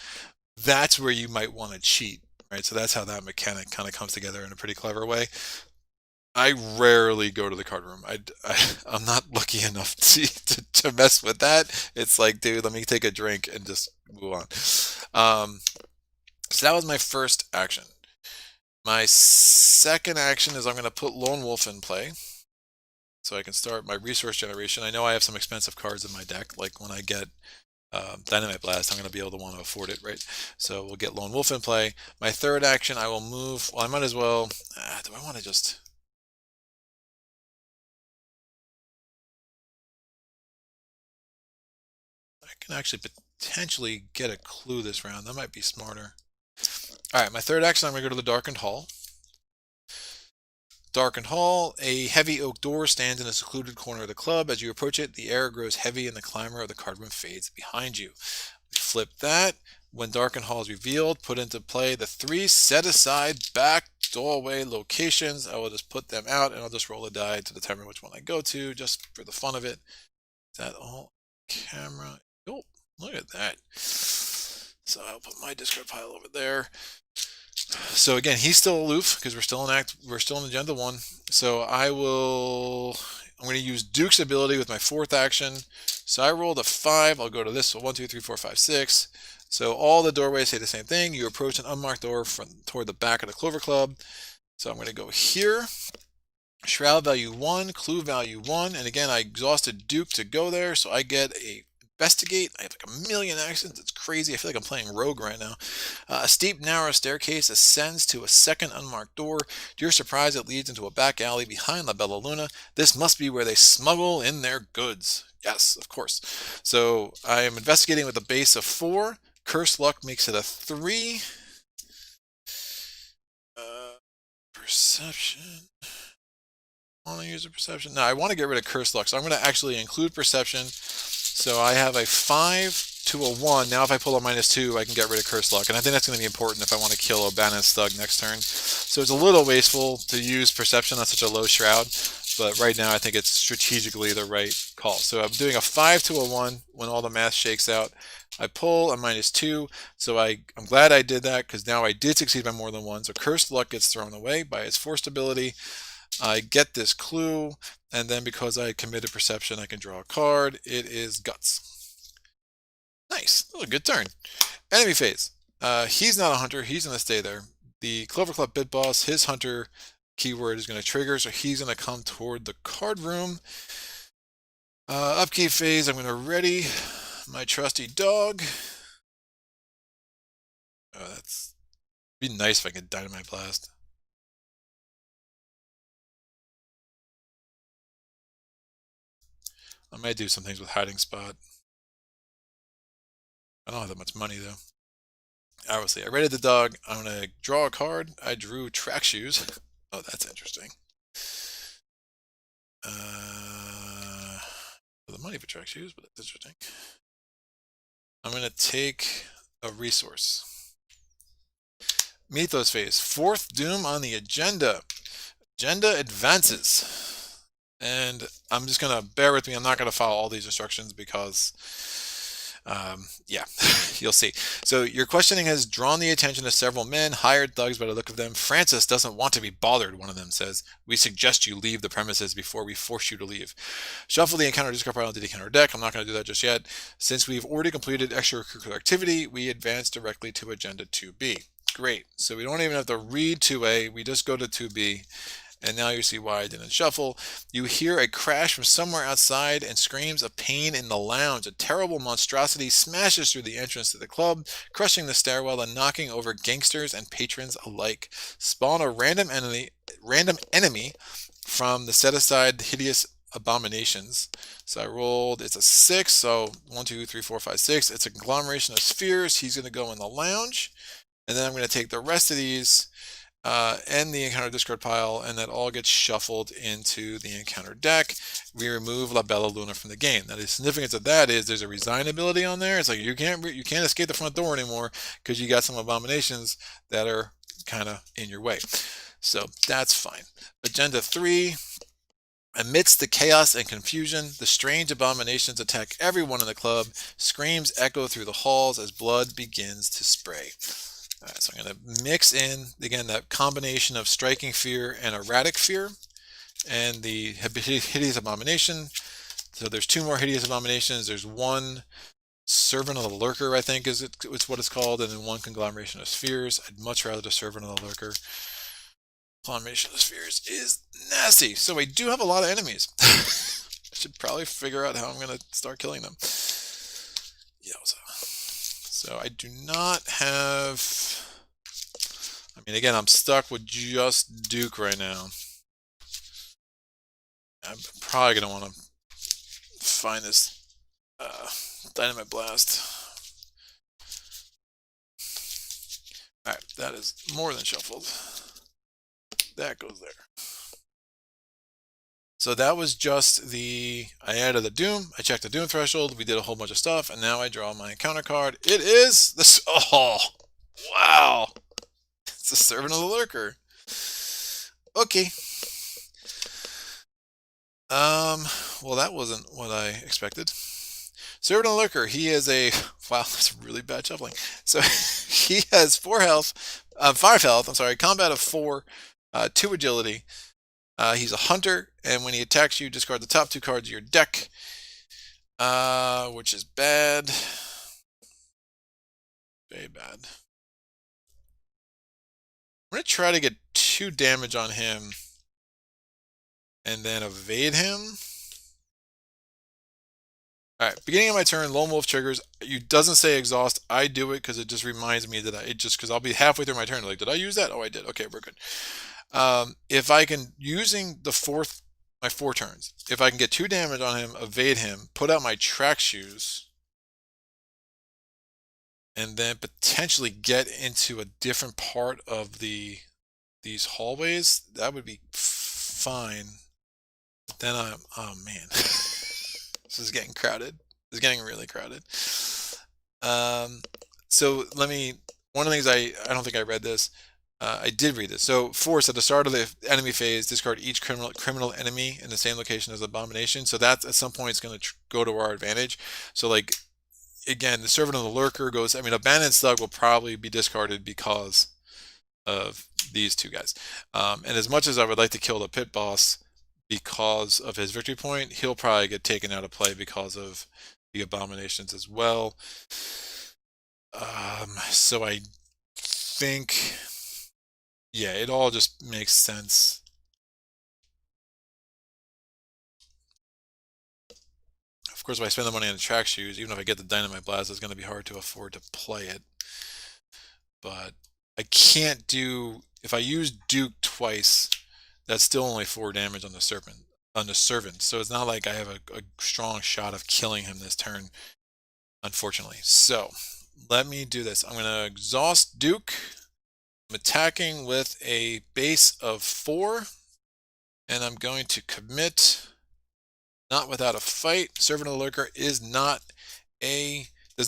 That's where you might want to cheat. Right, so that's how that mechanic kind of comes together in a pretty clever way. I rarely go to the card room. I'm not lucky enough to mess with that. It's like, dude, let me take a drink and just move on. So that was my first action. My second action is I'm going to put Lone Wolf in play. So I can start my resource generation. I know I have some expensive cards in my deck, like when I get Dynamite Blast, I'm going to be able to want to afford it, right? So we'll get Lone Wolf in play. My third action, I will move. Well, I might as well. Do I want to just? I can actually potentially get a clue this round. That might be smarter. All right, my third action, I'm going to go to the Darkened Hall. Darkened Hall, a heavy oak door stands in a secluded corner of the club. As you approach it, the air grows heavy and the climber of the card room fades behind you. We flip that. When Darkened Hall is revealed, put into play the 3 set-aside back doorway locations. I will just put them out, and I'll just roll a die to determine which one I go to, just for the fun of it. Is that all? Camera. Oh, look at that. So I'll put my discard pile over there. So again, he's still aloof because we're still in Agenda 1. So I'm going to use Duke's ability with my 4th action. So I rolled a 5. I'll go to this. So 1, 2, 3, 4, 5, 6. So all the doorways say the same thing. You approach an unmarked door toward the back of the Clover Club. So I'm going to go here. Shroud value 1, clue value 1. And again, I exhausted Duke to go there. So I get a investigate. I have like a million actions. It's crazy. I feel like I'm playing Rogue right now. A steep, narrow staircase ascends to a second unmarked door. To your surprise, it leads into a back alley behind La Bella Luna. This must be where they smuggle in their goods. Yes, of course. So I am investigating with a base of 4. Cursed Luck makes it a 3. Perception. I want to use a perception. No, I want to get rid of Cursed Luck. So I'm going to actually include perception. So I have a 5 to a 1. Now if I pull a -2, I can get rid of Cursed Luck. And I think that's going to be important if I want to kill O'Bannon's Thug next turn. So it's a little wasteful to use perception on such a low shroud. But right now I think it's strategically the right call. So I'm doing a 5 to a 1 when all the math shakes out. I pull a -2. So I'm glad I did that because now I did succeed by more than 1. So Cursed Luck gets thrown away by its forced ability. I get this clue, and then because I committed perception, I can draw a card. It is Guts. Nice. Oh, a good turn. Enemy phase. He's not a hunter. He's going to stay there. The Clover Club Bit Boss, his hunter keyword is going to trigger, so he's going to come toward the card room. Upkeep phase, I'm going to ready my trusty dog. Oh, that's be nice if I could dynamite blast. I might do some things with hiding spot. I don't have that much money though. Obviously, I raided the dog. I'm gonna draw a card. I drew track shoes. Oh, that's interesting. The money for track shoes, but that's interesting. I'm gonna take a resource. Mythos phase. 4th Doom on the agenda. Agenda advances. And I'm just gonna bear with me. I'm not gonna follow all these instructions because yeah, you'll see. So your questioning has drawn the attention of several men, hired thugs by the look of them. Francis doesn't want to be bothered, one of them says. We suggest you leave the premises before we force you to leave. Shuffle the encounter discard pile into the encounter deck. I'm not going to do that just yet. Since we've already completed extracurricular activity, we advance directly to Agenda 2B. Great. So we don't even have to read 2A. We just go to 2B. And now you see why I didn't shuffle. You hear a crash from somewhere outside and screams of pain in the lounge. A terrible monstrosity smashes through the entrance to the club, crushing the stairwell and knocking over gangsters and patrons alike. Spawn a random enemy from the set-aside hideous abominations. So I rolled, it's a 6, so 1, 2, 3, 4, 5, 6. It's a conglomeration of spheres. He's going to go in the lounge. And then I'm going to take the rest of these and the encounter discard pile, and that all gets shuffled into the encounter deck. We remove La Bella Luna from the game. Now the significance of that is there's a resign ability on there. It's like you can't escape the front door anymore because you got some abominations that are kind of in your way. So that's fine. Agenda 3. Amidst the chaos and confusion, the strange abominations attack everyone in the club. Screams echo through the halls as blood begins to spray. All right, so I'm going to mix in, again, that combination of striking fear and erratic fear, and the hideous abomination. So there's 2 more hideous abominations. There's 1 servant of the lurker, I think it's what it's called, and then 1 conglomeration of spheres. I'd much rather the servant of the lurker. Conglomeration of spheres is nasty. So we do have a lot of enemies. I should probably figure out how I'm going to start killing them. Yowza. So I do not have, I mean, again, I'm stuck with just Duke right now. I'm probably going to want to find this Dynamite Blast. Alright, that is more than shuffled. That goes there. So that was just the, I added the Doom, I checked the Doom threshold, we did a whole bunch of stuff, and now I draw my encounter card. It is this, oh, wow. It's the Servant of the Lurker. Okay. Well, that wasn't what I expected. Servant of the Lurker, he is a, wow, that's really bad shuffling. So he has 5 health, I'm sorry, combat of 4, 2 agility. He's a hunter, and when he attacks you, discard the top 2 cards of your deck, which is bad. Very bad. I'm going to try to get 2 damage on him and then evade him. Alright, beginning of my turn, Lone Wolf triggers. It doesn't say exhaust. I do it because it just reminds me that because I'll be halfway through my turn. Like, did I use that? Oh, I did. Okay, we're good. If I can, using my 4 turns, if I can get 2 damage on him, evade him, put out my track shoes, and then potentially get into a different part of these hallways, that would be fine. But then oh man, this is getting crowded. It's getting really crowded. So one of the things I don't think I read this. I did read this. So force at the start of the enemy phase, discard each criminal enemy in the same location as abomination. So that at some point is going to go to our advantage. So like, again, the Servant of the Lurker goes, I mean, Abandoned Slug will probably be discarded because of these 2 guys. And as much as I would like to kill the pit boss because of his victory point, he'll probably get taken out of play because of the abominations as well. So I think, yeah, it all just makes sense Of course, if I spend the money on the track shoes, even if I get the dynamite blast, it's going to be hard to afford to play it. But I can't do, if I use Duke twice, that's still only 4 damage on the servant. So it's not like I have a strong shot of killing him this turn, unfortunately. So let me do this. I'm going to exhaust Duke. I'm attacking with a base of 4, and I'm going to commit not without a fight. Servant of the Lurker is does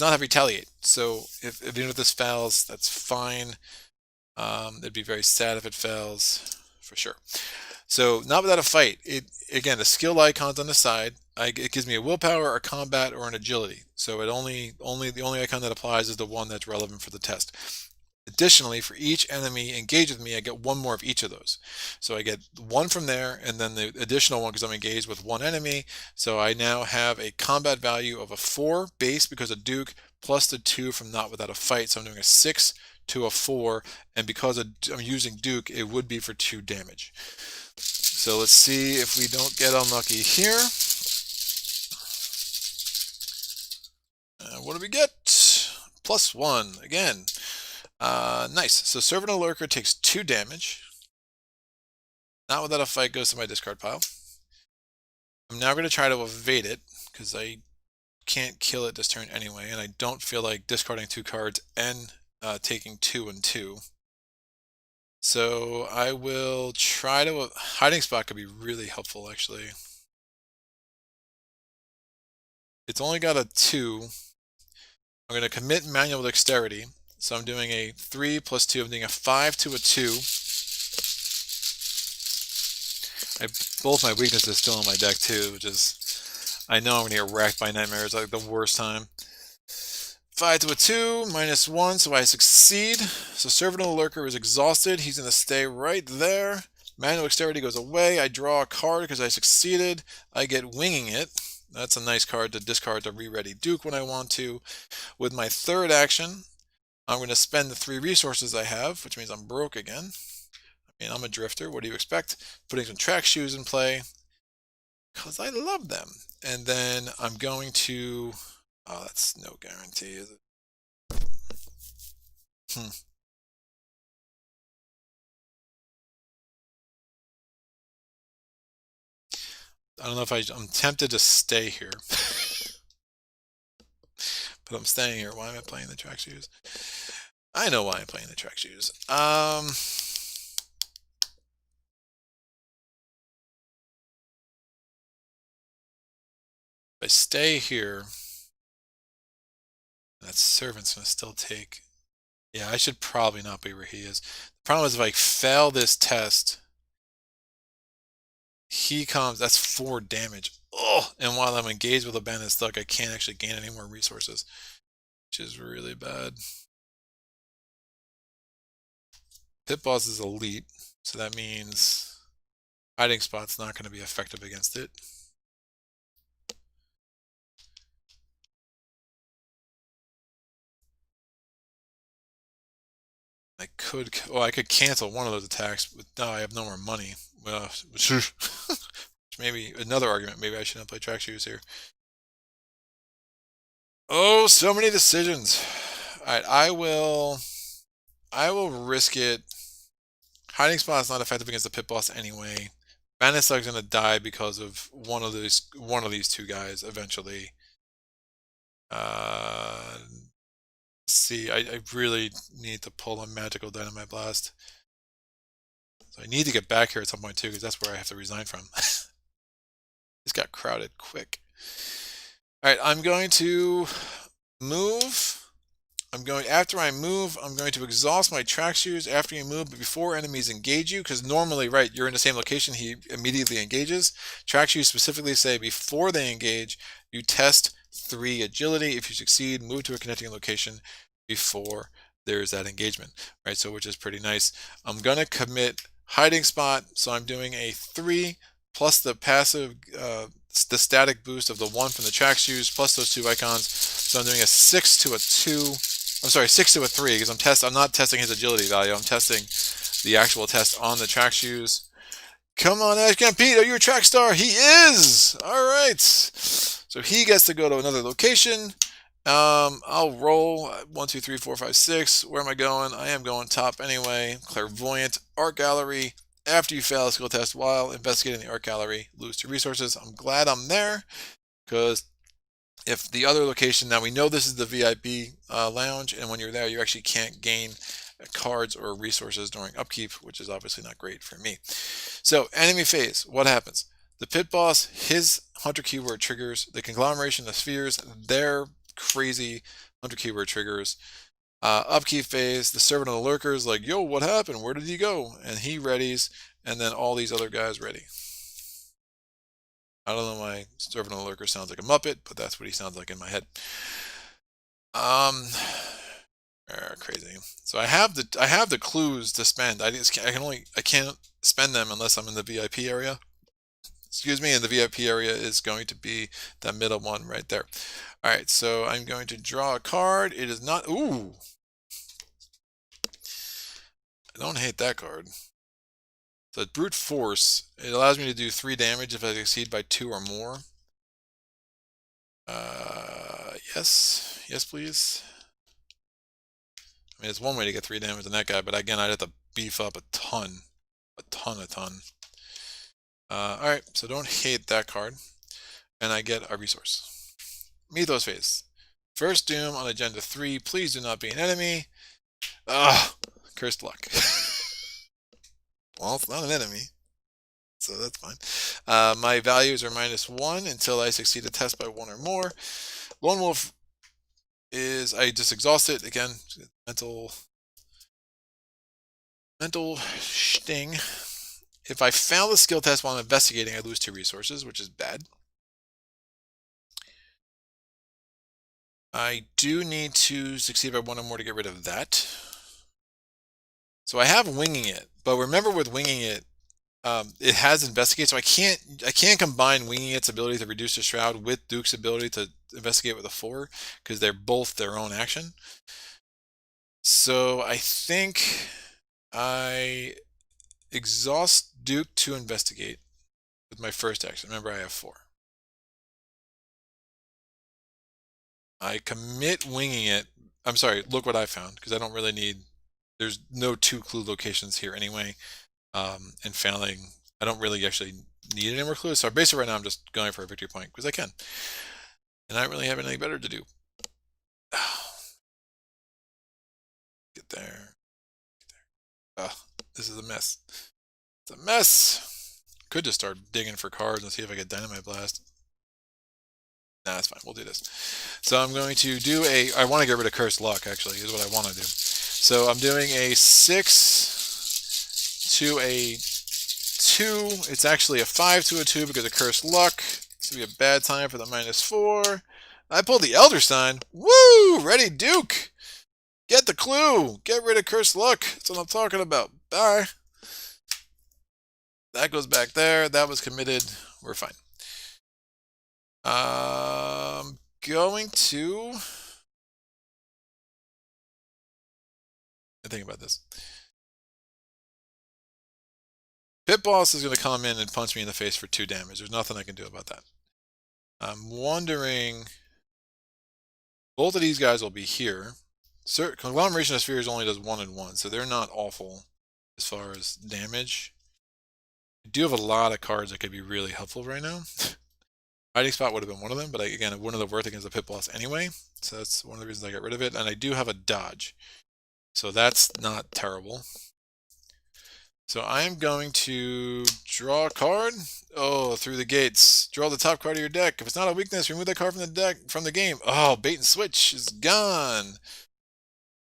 not have retaliate. So even if this fails, that's fine. It'd be very sad if it fails, for sure. So not without a fight. Again, the skill icon's on the side. It gives me a willpower, a combat, or an agility. So the only icon that applies is the one that's relevant for the test. Additionally, for each enemy engaged with me, I get 1 more of each of those. So I get 1 from there, and then the additional 1 because I'm engaged with 1 enemy. So I now have a combat value of a 4 base because of Duke, plus the 2 from not without a fight. So I'm doing a 6 to a 4, and because I'm using Duke, it would be for 2 damage. So let's see if we don't get unlucky here. What do we get? +1 again. Nice. So Servant of the Lurker takes 2 damage. Not without a fight goes to my discard pile. I'm now going to try to evade it because I can't kill it this turn anyway, and I don't feel like discarding 2 cards and taking 2 and 2. So I will try to... Hiding Spot could be really helpful, actually. It's only got a 2. I'm going to commit Manual Dexterity. So I'm doing a 3 plus 2. I'm doing a 5 to a 2. Both my weaknesses still on my deck too, which is... I know I'm going to get wrecked by nightmares like the worst time. 5 to a 2, -1, so I succeed. So Servant of the Lurker is exhausted. He's going to stay right there. Manual Dexterity goes away. I draw a card because I succeeded. I get Winging It. That's a nice card to discard to re-ready Duke when I want to. With my third action, I'm going to spend the 3 resources I have, which means I'm broke again. I mean, I'm a drifter. What do you expect? Putting some track shoes in play because I love them. And then I'm going to... Oh, that's no guarantee, is it? I don't know if I'm tempted to stay here. But I'm staying here. Why am I playing the track shoes? I know why I'm playing the track shoes. If I stay here, that servant's going to still take... Yeah, I should probably not be where he is. The problem is if I fail this test, he comes... That's 4 damage. Oh! And while I'm engaged with a bandit stuck, I can't actually gain any more resources, which is really bad. Pit Boss is elite, so that means Hiding Spot's not going to be effective against it. I could cancel one of those attacks, but no, I have no more money. Maybe another argument. Maybe I shouldn't play track shoes here. Oh, so many decisions. Alright, I will risk it. Hiding Spot is not effective against the Pit Boss anyway. Bandit Slug's gonna die because of one of these 2 guys eventually. See, I really need to pull a magical dynamite blast. So I need to get back here at some point too, because that's where I have to resign from. This got crowded quick. Alright, I'm going to move. After I move, I'm going to exhaust my track shoes after you move, but before enemies engage you, because normally, right, you're in the same location, he immediately engages. Track shoes specifically say before they engage, you test 3 agility. If you succeed, move to a connecting location before there's that engagement, right? So which is pretty nice. I'm going to commit Hiding Spot, so I'm doing a 3 plus the passive, the static boost of the 1 from the track shoes, plus those 2 icons. So I'm doing a 6 to a 2. I'm sorry, 6 to a 3, because I'm not testing his agility value. I'm testing the actual test on the track shoes. Come on, Ashcan Pete, are you a track star? He is! Alright. So So he gets to go to another location. I'll roll 1, 2, 3, 4, 5, 6. Where am I going? I am going top anyway. Clairvoyant, art gallery. After you fail a skill test while investigating the art gallery, lose 2 resources. I'm glad I'm there, because if the other location, now we know this is the VIP lounge, and when you're there, you actually can't gain cards or resources during upkeep, which is obviously not great for me. So enemy phase, what happens? The pit boss, his hunter keyword triggers. The conglomeration of spheres, their crazy hunter keyword triggers. Upkeep phase, the servant of the lurkers, like, yo, what happened? Where did he go? And he readies, and then all these other guys ready. I don't know why servant of the lurker sounds like a Muppet, but that's what he sounds like in my head. Crazy. So I have the clues to spend. I can't spend them unless I'm in the VIP area. Excuse me, and the VIP area is going to be that middle one right there. All right, so I'm going to draw a card. It is not. Ooh. I don't hate that card. So brute force. It allows me to do 3 damage if I succeed by 2 or more. Yes. Yes, please. I mean, it's one way to get 3 damage on that guy, but again, I'd have to beef up a ton. A ton. Alright, so don't hate that card. And I get a resource. Mythos phase. First doom on agenda 3. Please do not be an enemy. Cursed luck. Well, it's not an enemy, so that's fine. My values are -1 until I succeed a test by 1 or more. Lone Wolf is, I just exhaust it. Again, mental sting. If I fail the skill test while I'm investigating, I lose 2 resources, which is bad. I do need to succeed by 1 or more to get rid of that. So I have winging it, but remember with winging it, it has investigate, so I can't combine winging its ability to reduce the shroud with Duke's ability to investigate with a 4, because they're both their own action. So I think I exhaust Duke to investigate with my first action. Remember, I have 4. I commit winging it. I'm sorry, look what I found, because I don't really need, there's no 2 clue locations here anyway. And failing, I don't really actually need any more clues. So basically right now I'm just going for a victory point because I can. And I don't really have anything better to do. Get there. This is a mess. It's a mess. Could just start digging for cards and see if I get Dynamite Blast. Nah, that's fine. We'll do this. So I'm going to do I want to get rid of Cursed Luck, actually, is what I want to do. So I'm doing a 6 to a 2. It's actually a 5 to a 2 because of Cursed Luck. It's going to be a bad time for the -4. I pulled the Elder Sign. Woo! Ready, Duke! Get the clue! Get rid of Cursed Luck. That's what I'm talking about. Bye. That goes back there. That was committed. We're fine. Going to... think about this. Pit Boss is going to come in and punch me in the face for 2 damage. There's nothing I can do about that. I'm wondering... both of these guys will be here. Conglomeration of Spheres only does 1 and 1, so they're not awful as far as damage. I do have a lot of cards that could be really helpful right now. Hiding Spot would have been one of them, but again, it wouldn't have worked against the Pit Boss anyway, so that's one of the reasons I got rid of it. And I do have a dodge, so that's not terrible. So I am going to draw a card. Oh, through the gates. Draw the top card of your deck. If it's not a weakness, remove that card from the deck, from the game. Oh, Bait and Switch is gone.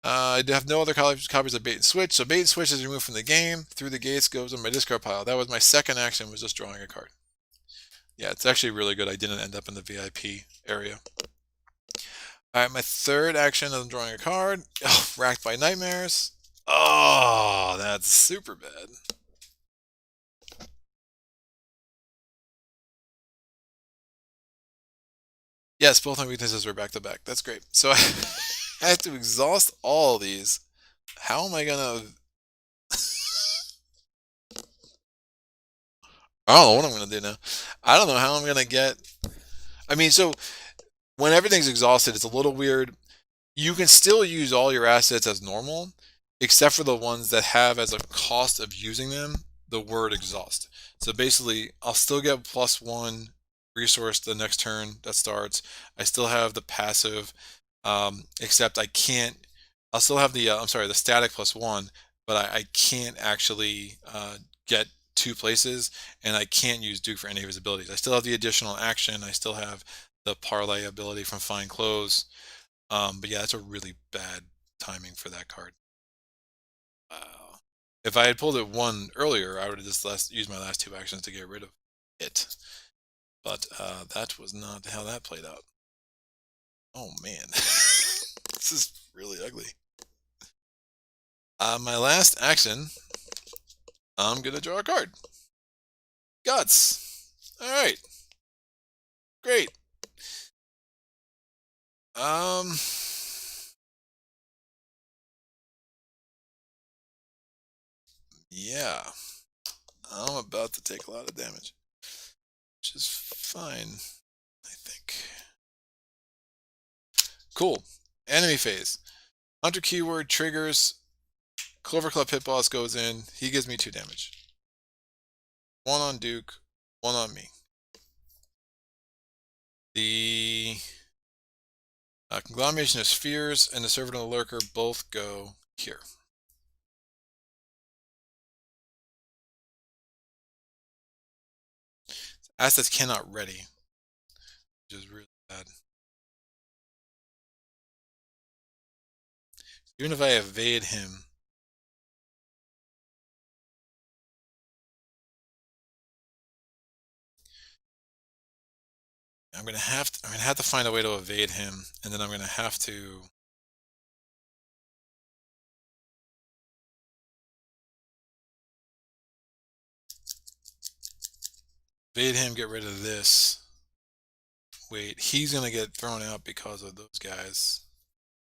I have no other copies of Bait and Switch, so Bait and Switch is removed from the game. Through the gates goes in my discard pile. That was my second action, was just drawing a card. Yeah, it's actually really good. I didn't end up in the VIP area. Alright, my third action is drawing a card. Oh, Racked by Nightmares. Oh, that's super bad. Yes, both my weaknesses were back to back. That's great. So I had to exhaust all these. How am I gonna... I don't know what I'm gonna do now. I don't know how I'm gonna get... I mean, so when everything's exhausted, it's a little weird. You can still use all your assets as normal, except for the ones that have as a cost of using them the word exhaust. So basically, I'll still get +1 resource the next turn that starts. I still have the passive, except I can't. I'll still have the I'm sorry, the static +1, but I can't actually get 2 places, and I can't use Duke for any of his abilities. I still have the additional action. I still have the parlay ability from Fine Clothes. But yeah, that's a really bad timing for that card. If I had pulled it 1 earlier, I would have just used my last 2 actions to get rid of it. But that was not how that played out. Oh man, this is really ugly. My last action, I'm gonna draw a card. Guts. All right, great. Yeah, I'm about to take a lot of damage, which is fine, I think. Cool. Enemy phase. Hunter keyword triggers. Clover Club Pit Boss goes in. He gives me 2 damage. 1 on Duke, 1 on me. The Conglomeration of Spheres and the Servant of the Lurker both go here. Assets cannot ready, which is really bad. Even if I evade him, I'm gonna have to find a way to evade him, and then I'm gonna have to evade him, get rid of this. Wait, he's gonna get thrown out because of those guys.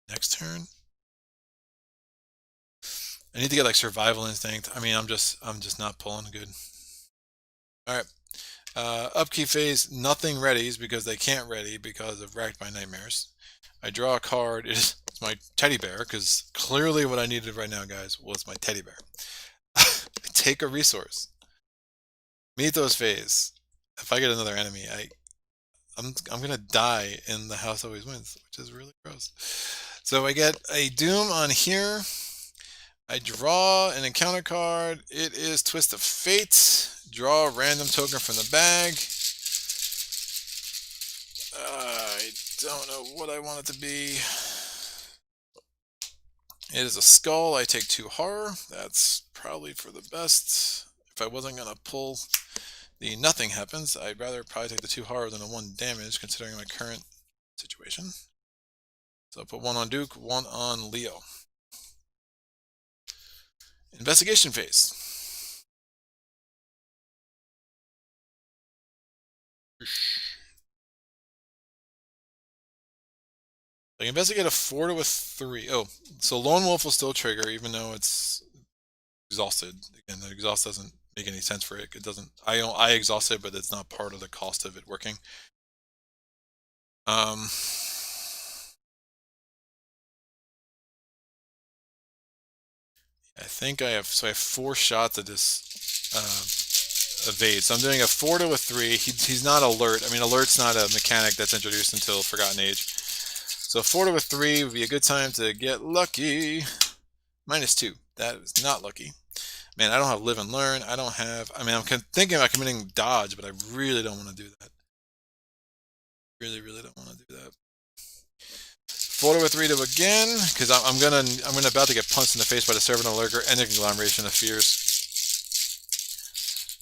Next turn? I need to get like survival instinct. I mean, I'm just not pulling good. All right. Upkeep phase, nothing readies because they can't ready because of Racked by Nightmares. I draw a card. It's my teddy bear, because clearly what I needed right now, guys, was my teddy bear. I take a resource. Mythos phase. If I get another enemy, I'm gonna die in the House Always Wins, which is really gross. So I get a Doom on here. I draw an encounter card. It is Twist of Fate. Draw a random token from the bag. I don't know what I want it to be. It is a skull. I take 2 horror. That's probably for the best. If I wasn't going to pull the nothing happens, I'd rather probably take the 2 horror than a 1 damage, considering my current situation. So I'll put 1 on Duke, 1 on Leo. Investigation phase. I investigate a 4 to a 3. Oh, so Lone Wolf will still trigger even though it's exhausted. Again, the exhaust doesn't make any sense for it. It doesn't. I exhaust it, but it's not part of the cost of it working. I think I have 4 shots at this evade. So I'm doing a 4 to a 3. He's not alert. I mean, alert's not a mechanic that's introduced until Forgotten Age. So 4 to a 3 would be a good time to get lucky. -2. That is not lucky. Man, I don't have live and learn. I don't have. I mean, I'm thinking about committing dodge, but I really don't want to do that. Really don't want to do that. 4 to a 3 to again, because I'm about to get punched in the face by the Servant of the Lurker and the Conglomeration of Fears.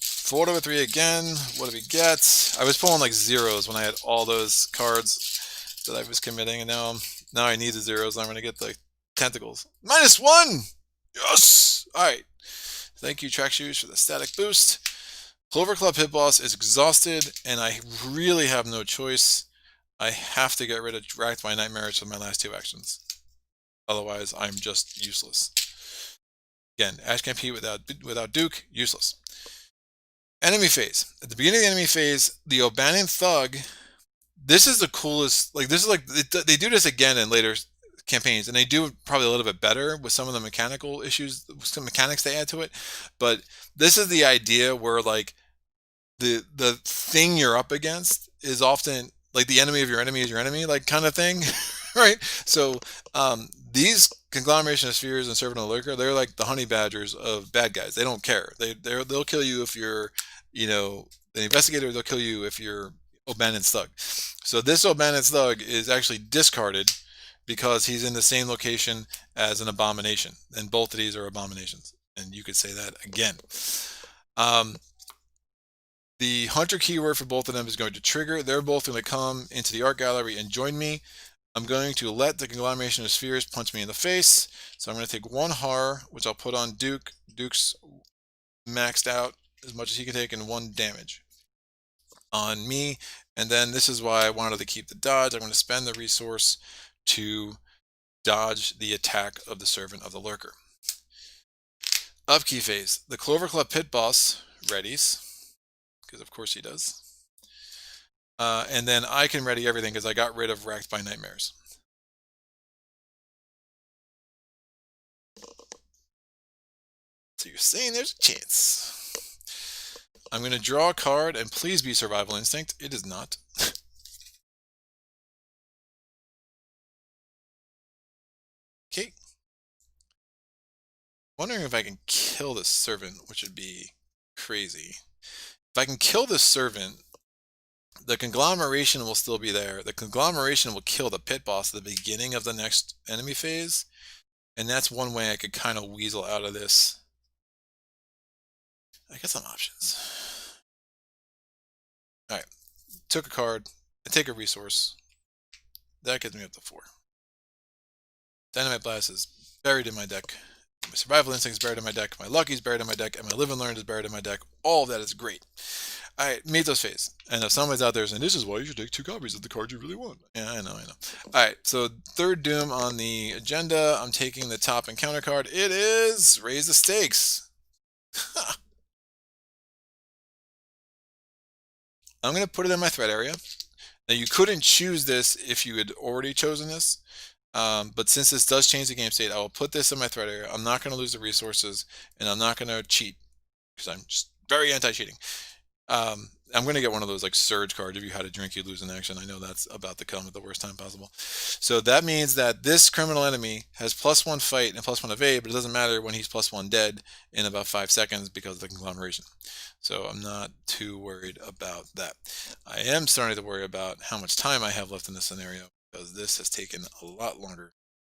4 to a 3 again. What do we get? I was pulling like zeros when I had all those cards that I was committing, and now I need the zeros. And I'm gonna get the tentacles. -1. Yes. All right. Thank you, Track Shoes, for the static boost. Clover Club Pit Boss is exhausted, and I really have no choice. I have to get rid of Racked by Nightmares with my last 2 actions. Otherwise, I'm just useless. Again, Ashcan P without Duke, useless. Enemy phase. At the beginning of the enemy phase, the O'Bannon Thug this is the coolest. Like this is like they do this again in later campaigns, and they do it probably a little bit better with some of the mechanical issues, some mechanics they add to it. But this is the idea where like the thing you're up against is often like the enemy of your enemy is your enemy, like kind of thing, right? So these conglomeration of spheres and servant of the lurker, they're like the honey badgers of bad guys. They don't care. They'll kill you if you're, you know, the investigator. They'll kill you if you're O'Bannon's thug. So this O'Bannon's thug is actually discarded because he's in the same location as an abomination, and both of these are abominations. And you could say that again. The hunter keyword for both of them is going to trigger. They're both going to come into the art gallery and join me. I'm going to let the conglomeration of spheres punch me in the face. So I'm going to take one horror, which I'll put on Duke. Duke's maxed out as much as he can take, and 1 damage on me. And then this is why I wanted to keep the dodge. I'm going to spend the resource to dodge the attack of the servant of the lurker. Upkeep phase. The Clover Club pit boss readies, because of course he does. And then I can ready everything because I got rid of Racked by Nightmares. So you're saying there's a chance. I'm going to draw a card, and please be Survival Instinct. It is not. Okay. Wondering if I can kill this servant, which would be crazy. If I can kill this servant, the conglomeration will still be there. The conglomeration will kill the pit boss at the beginning of the next enemy phase. And that's one way I could kind of weasel out of this. I got some options. Alright. Took a card. I take a resource. That gets me up to 4. Dynamite Blast is buried in my deck. My Survival Instinct is buried in my deck. My Lucky is buried in my deck. And my Live and Learn is buried in my deck. All of that is great. Alright, Mythos phase. And if someone's out there saying, this is why you should take 2 copies of the card you really want. Yeah, I know. Alright, so third Doom on the agenda. I'm taking the top encounter card. It is Raise the Stakes. I'm going to put it in my threat area. Now, you couldn't choose this if you had already chosen this. But since this does change the game state, I will put this in my threat area. I'm not going to lose the resources, and I'm not going to cheat because I'm just very anti-cheating. I'm going to get one of those like surge cards. If you had a drink, you lose an action. I know that's about to come at the worst time possible. So that means that this criminal enemy has +1 fight and +1 evade, but it doesn't matter when he's +1 dead in about 5 seconds because of the conglomeration. So I'm not too worried about that. I am starting to worry about how much time I have left in this scenario because this has taken a lot longer.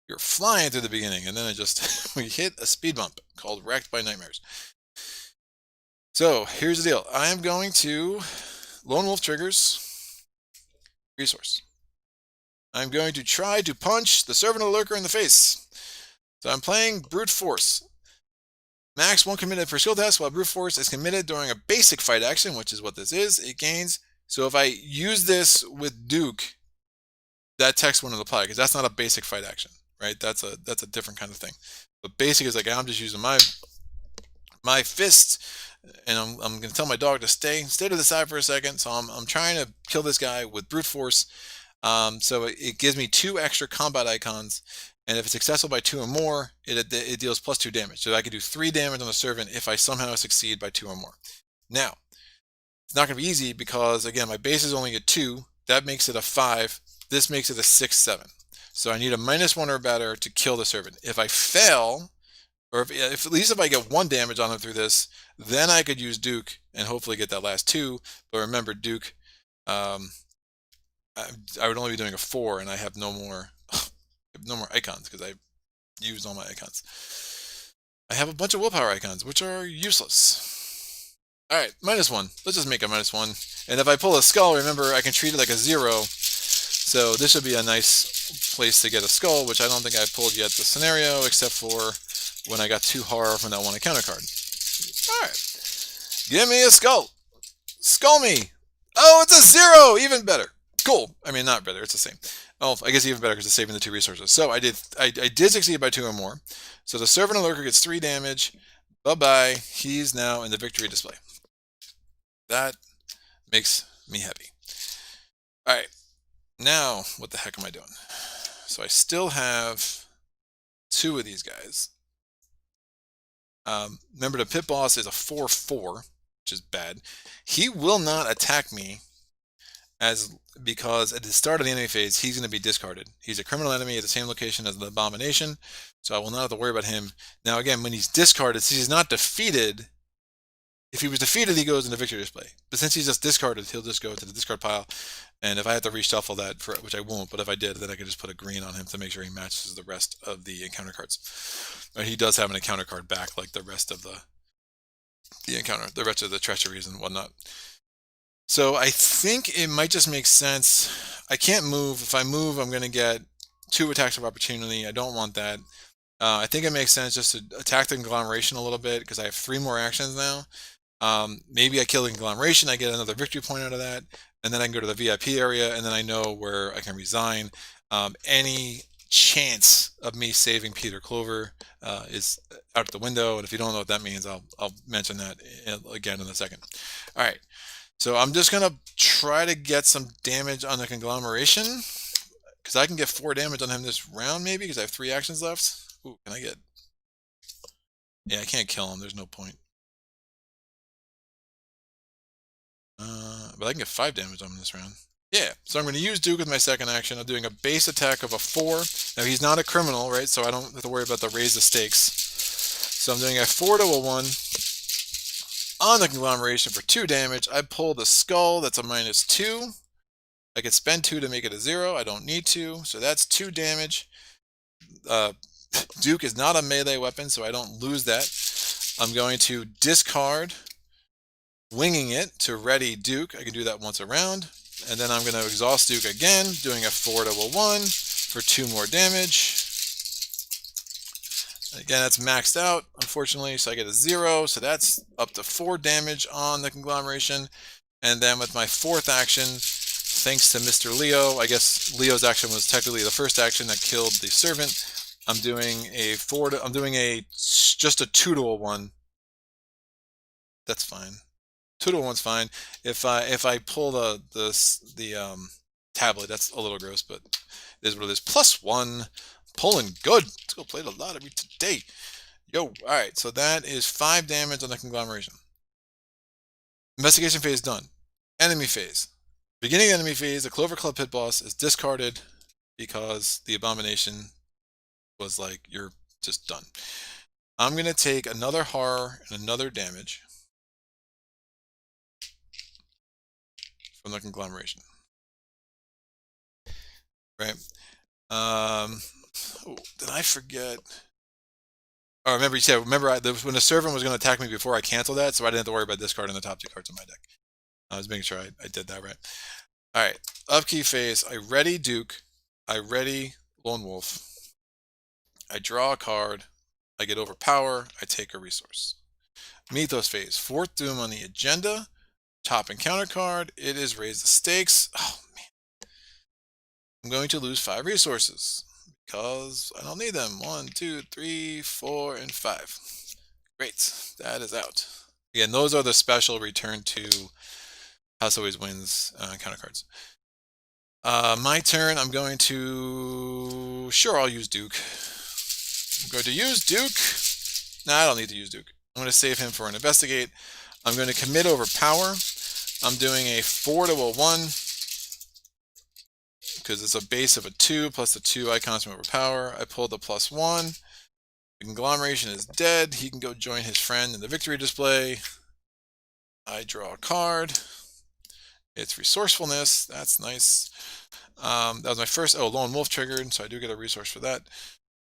You're flying through the beginning, and then it just we hit a speed bump called Wrecked by Nightmares. So here's the deal. I am going to Lone Wolf triggers resource. I'm going to try to punch the Servant of the Lurker in the face. So I'm playing Brute Force. Max 1 committed per skill test, while Brute Force is committed during a basic fight action, which is what this is. It gains. So if I use this with Duke, that text wouldn't apply because that's not a basic fight action, right? That's a different kind of thing. But basic is like I'm just using my fist, and I'm going to tell my dog to stay to the side for a second. So I'm trying to kill this guy with Brute Force. So it gives me 2 extra combat icons, and if it's successful by 2 or more, it deals +2 damage. So I can do 3 damage on the servant if I somehow succeed by 2 or more. Now, it's not going to be easy because, again, my base is only a 2. That makes it a 5. This makes it a 6, 7. So I need a -1 or better to kill the servant. If I fail, or if at least if I get 1 damage on him through this, then I could use Duke and hopefully get that last 2. But remember, Duke, I would only be doing a 4, and I have no more icons because I used all my icons. I have a bunch of willpower icons, which are useless. All right, -1. Let's just make a -1. And if I pull a skull, remember, I can treat it like a 0. So this would be a nice place to get a skull, which I don't think I pulled yet the scenario, except for when I got 2 horror from that 1 encounter card. All right. Give me a skull. Skull me. Oh, it's a 0. Even better. Cool. I mean, not better. It's the same. Oh, I guess even better because it's saving the 2 resources. So I did succeed by 2 or more. So the Servant of the Lurker gets 3 damage. Bye-bye. He's now in the victory display. That makes me happy. All right. Now, what the heck am I doing? So I still have 2 of these guys. Remember, the pit boss is a 4/4, which is bad. He will not attack me because at the start of the enemy phase, he's going to be discarded. He's a criminal enemy at the same location as the abomination, so I will not have to worry about him. Now, again, when he's discarded, since he's not defeated, if he was defeated, he goes into victory display. But since he's just discarded, he'll just go to the discard pile. And if I have to reshuffle that, which I won't, but if I did, then I could just put a green on him to make sure he matches the rest of the encounter cards. He does have an encounter card back, like the rest of the encounter, the rest of the treacheries and whatnot. So I think it might just make sense. I can't move. If I move, I'm going to get 2 attacks of opportunity. I don't want that. I think it makes sense just to attack the conglomeration a little bit because I have 3 more actions now. Maybe I kill the conglomeration, I get another victory point out of that, and then I can go to the VIP area, and then I know where I can resign. Any chance of me saving Peter Clover is out the window, and if you don't know what that means, I'll mention that again in a second. All right, so I'm just gonna try to get some damage on the conglomeration because I can get 4 damage on him this round, maybe because I have 3 actions left. Ooh, can I get? Yeah, I can't kill him. There's no point. But I can get 5 damage on him this round. Yeah, so I'm going to use Duke with my second action. I'm doing a base attack of a 4. Now, he's not a criminal, right? So I don't have to worry about the raise the stakes. So I'm doing a 4 to a 1 on the conglomeration for 2 damage. I pull the skull. That's a -2. I could spend 2 to make it a 0. I don't need to. So that's 2 damage. Duke is not a melee weapon, so I don't lose that. I'm going to discard winging it to ready Duke. I can do that once around. And then I'm going to exhaust Duke again, doing a 4 to a 1 for 2 more damage. Again, that's maxed out, unfortunately, so I get a 0. So that's up to 4 damage on the conglomeration. And then with my 4th action, thanks to Mr. Leo, I guess Leo's action was technically the first action that killed the servant. I'm doing a just a 2 to a 1. That's fine. 2 to 1's fine. If I pull the tablet, that's a little gross, but it is what it is. +1, pulling good. Let's go play the lottery today. Yo, all right. So that is 5 damage on the conglomeration. Investigation phase done. Enemy phase. Beginning enemy phase, the Clover Club pit boss is discarded because the abomination was like, you're just done. I'm gonna take another horror and another damage from the conglomeration. Right. Oh, did I forget? Oh, remember you said, when the servant was going to attack me before, I canceled that, so I didn't have to worry about discarding the top 2 cards in my deck. I was making sure I did that right. All right, upkeep phase. I ready Duke. I ready Lone Wolf. I draw a card. I get overpower. I take a resource. Mythos phase. 4th Doom on the agenda. Top encounter card. It is raise the stakes. Oh, man. I'm going to lose 5 resources because I don't need them. 1, 2, 3, 4, and 5. Great. That is out. Again, those are the special return to House Always Wins encounter cards. My turn. I'm going to... Sure, I'll use Duke. I'm going to use Duke. No, I don't need to use Duke. I'm going to save him for an investigate. I'm going to commit overpower. I'm doing a 4 to a 1 because it's a base of a 2 plus the 2 icons from overpower. I pulled the +1. The conglomeration is dead. He can go join his friend in the victory display. I draw a card. It's resourcefulness. That's nice. That was my first. Oh, Lone Wolf triggered, so I do get a resource for that.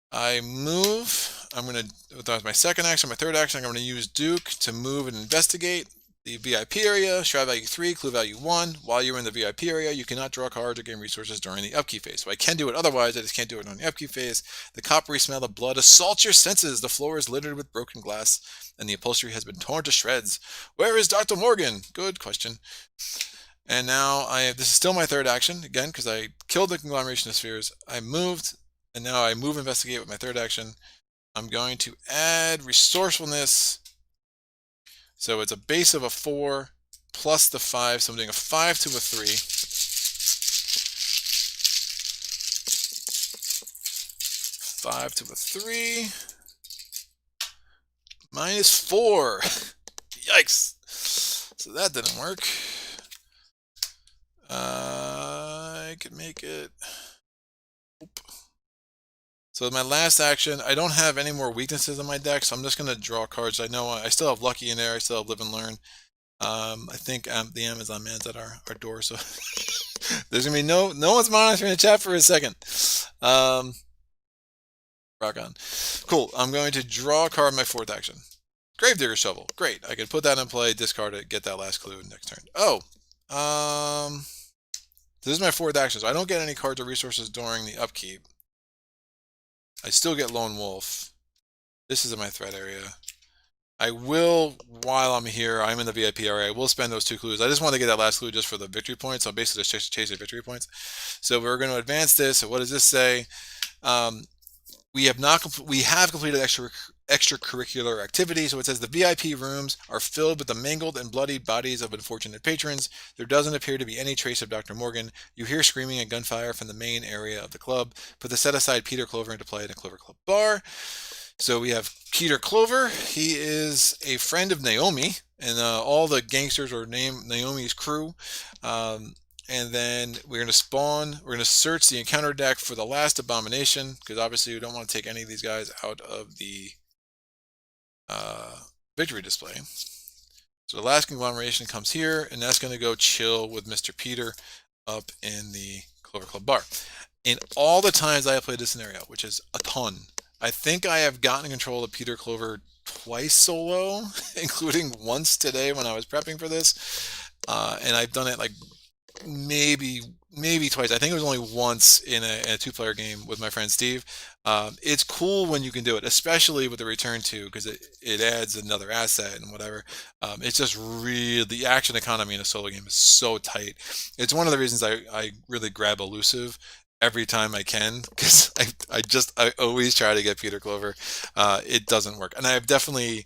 I move. That was my second action. My third action, I'm going to use Duke to move and investigate the VIP area. Strat value 3, clue value 1. While you're in the VIP area, you cannot draw cards or gain resources during the upkeep phase. So I can do it otherwise. I just can't do it during the upkeep phase. The coppery smell of blood assaults your senses. The floor is littered with broken glass, and the upholstery has been torn to shreds. Where is Dr. Morgan? Good question. And now this is still my third action, again, because I killed the conglomeration of spheres. I moved, and now I move investigate with my third action. I'm going to add resourcefulness. So it's a base of a 4 plus the 5. So I'm doing a 5 to a 3. 5 to a 3. -4. Yikes. So that didn't work. I could make it. Oop. So my last action, I don't have any more weaknesses in my deck, so I'm just going to draw cards. I know I still have Lucky in there. I still have Live and Learn. I think the Amazon man's at our door, so there's going to be no one's monitoring the chat for a second. Rock on. Cool. I'm going to draw a card my 4th action. Gravedigger Shovel. Great. I can put that in play, discard it, get that last clue next turn. Oh. This is my 4th action, so I don't get any cards or resources during the upkeep. I still get Lone Wolf. This is in my threat area. I will, while I'm here, I'm in the VIP area, I will spend those 2 clues. I just want to get that last clue just for the victory points, so I'm basically just chasing victory points. So we're going to advance this. So what does this say? We have completed extracurricular activities. So it says the VIP rooms are filled with the mangled and bloodied bodies of unfortunate patrons. There doesn't appear to be any trace of Dr. Morgan. You hear screaming and gunfire from the main area of the club. Put the set aside Peter Clover into play in a Clover Club bar. So we have Peter Clover. He is a friend of Naomi, and all the gangsters are named Naomi's crew. And then we're going to search the encounter deck for the last abomination, because obviously we don't want to take any of these guys out of the victory display. So the last conglomeration comes here, and that's going to go chill with Mr. Peter up in the Clover Club bar. In all the times I have played this scenario, which is a ton, I think I have gotten control of Peter Clover twice solo, including once today when I was prepping for this. And I've done it like maybe twice. I think it was only once in a 2-player game with my friend Steve. It's cool when you can do it, especially with the return to, because it adds another asset and whatever. It's just really, the action economy in a solo game is so tight. It's one of the reasons I really grab elusive every time I can, because I always try to get Peter Clover. It doesn't work, and I've definitely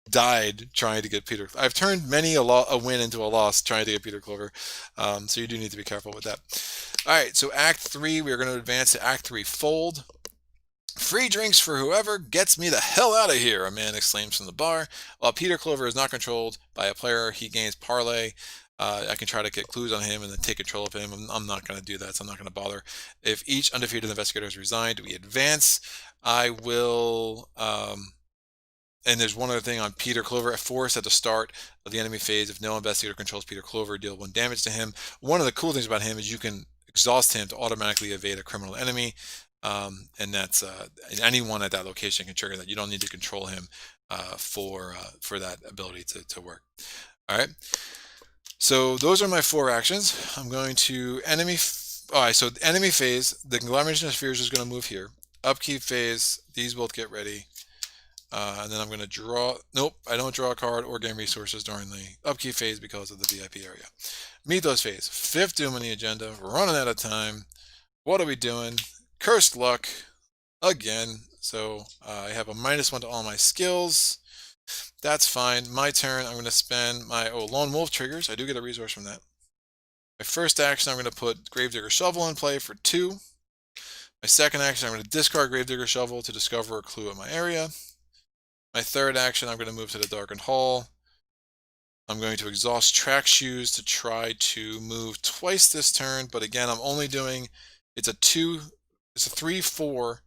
died trying to get Peter. I've turned many a win into a loss trying to get Peter Clover. So you do need to be careful with that. All right, so Act 3, we are going to advance to Act 3 Fold. Free drinks for whoever gets me the hell out of here, a man exclaims from the bar. While Peter Clover is not controlled by a player, he gains parlay. I can try to get clues on him and then take control of him. I'm not going to do that, so I'm not going to bother. If each undefeated investigator is resigned, we advance. I will... and there's one other thing on Peter Clover. At force at the start of the enemy phase, if no investigator controls Peter Clover, deal 1 damage to him. One of the cool things about him is you can exhaust him to automatically evade a criminal enemy. And that's anyone at that location can trigger that. You don't need to control him for that ability to work. All right. So those are my 4 actions. I'm going to enemy. All right. So the enemy phase, the conglomeration of spheres is going to move here. Upkeep phase, these both get ready. And then I'm going to draw. Nope, I don't draw a card or gain resources during the upkeep phase because of the VIP area. Mythos phase, 5th Doom on the agenda. We're running out of time. What are we doing? Cursed Luck again. So I have a -1 to all my skills. That's fine. My turn. I'm going to spend my Lone Wolf triggers. I do get a resource from that. My first action, I'm going to put Gravedigger Shovel in play for 2. My second action, I'm going to discard Gravedigger Shovel to discover a clue in my area. My third action, I'm going to move to the Darkened Hall. I'm going to exhaust Track Shoes to try to move twice this turn, but again, I'm only doing, it's a 3-4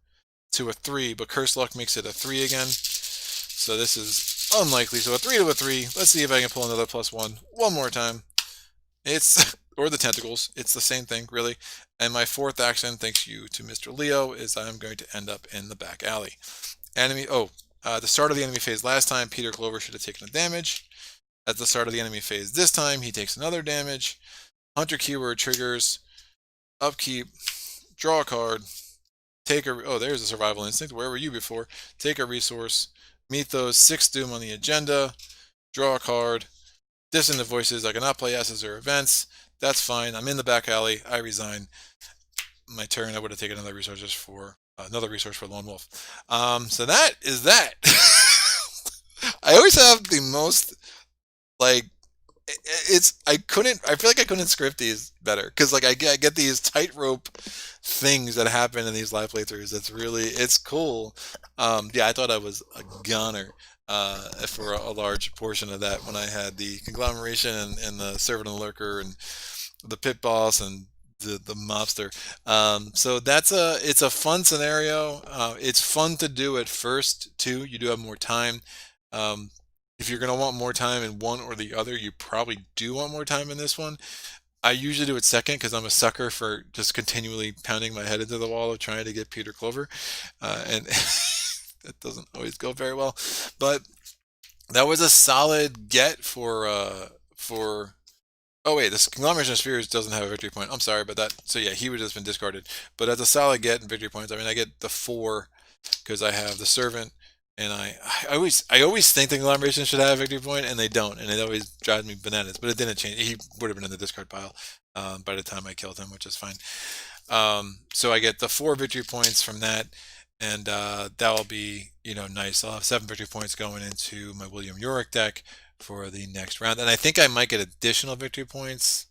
to a 3, but Cursed Luck makes it a 3 again. So this is unlikely. So a 3 to a 3. Let's see if I can pull another +1 one more time. It's, or the tentacles. It's the same thing, really. And my 4th action, thanks you to Mr. Leo, is I'm going to end up in the back alley. Enemy, the start of the enemy phase last time, Peter Clover should have taken a damage. At the start of the enemy phase this time, he takes another damage. Hunter keyword triggers. Upkeep. Draw a card. Take a... Oh, there's a survival instinct. Where were you before? Take a resource. Mythos. 6th Doom on the agenda. Draw a card. Dissonant voices. I cannot play S's or events. That's fine. I'm in the back alley. I resign. My turn. I would have taken another resource just for... another resource for Lone Wolf. So that is that. I always have the most, like, I feel like I couldn't script these better because like I get these tightrope things that happen in these live playthroughs. It's cool. Yeah, I thought I was a gunner for a large portion of that when I had the conglomeration and the servant and lurker and the pit boss and the mobster. So it's a fun scenario. It's fun to do at first too. You do have more time. Um, if you're gonna want more time in one or the other, you probably do want more time in this one. I usually do it second because I'm a sucker for just continually pounding my head into the wall of trying to get Peter Clover, and that doesn't always go very well. But that was a solid get for. Oh wait, this conglomeration of spheres doesn't have a victory point. I'm sorry about that. So yeah, he would have just been discarded. But as a solid get in victory points, I mean, I get the 4 because I have the servant, and I always think the conglomeration should have a victory point, and they don't, and it always drives me bananas. But it didn't change. He would have been in the discard pile by the time I killed him, which is fine. So I get the 4 victory points from that, and that will be nice. I'll have 7 victory points going into my William Yorick deck for the next round, and I think I might get additional victory points.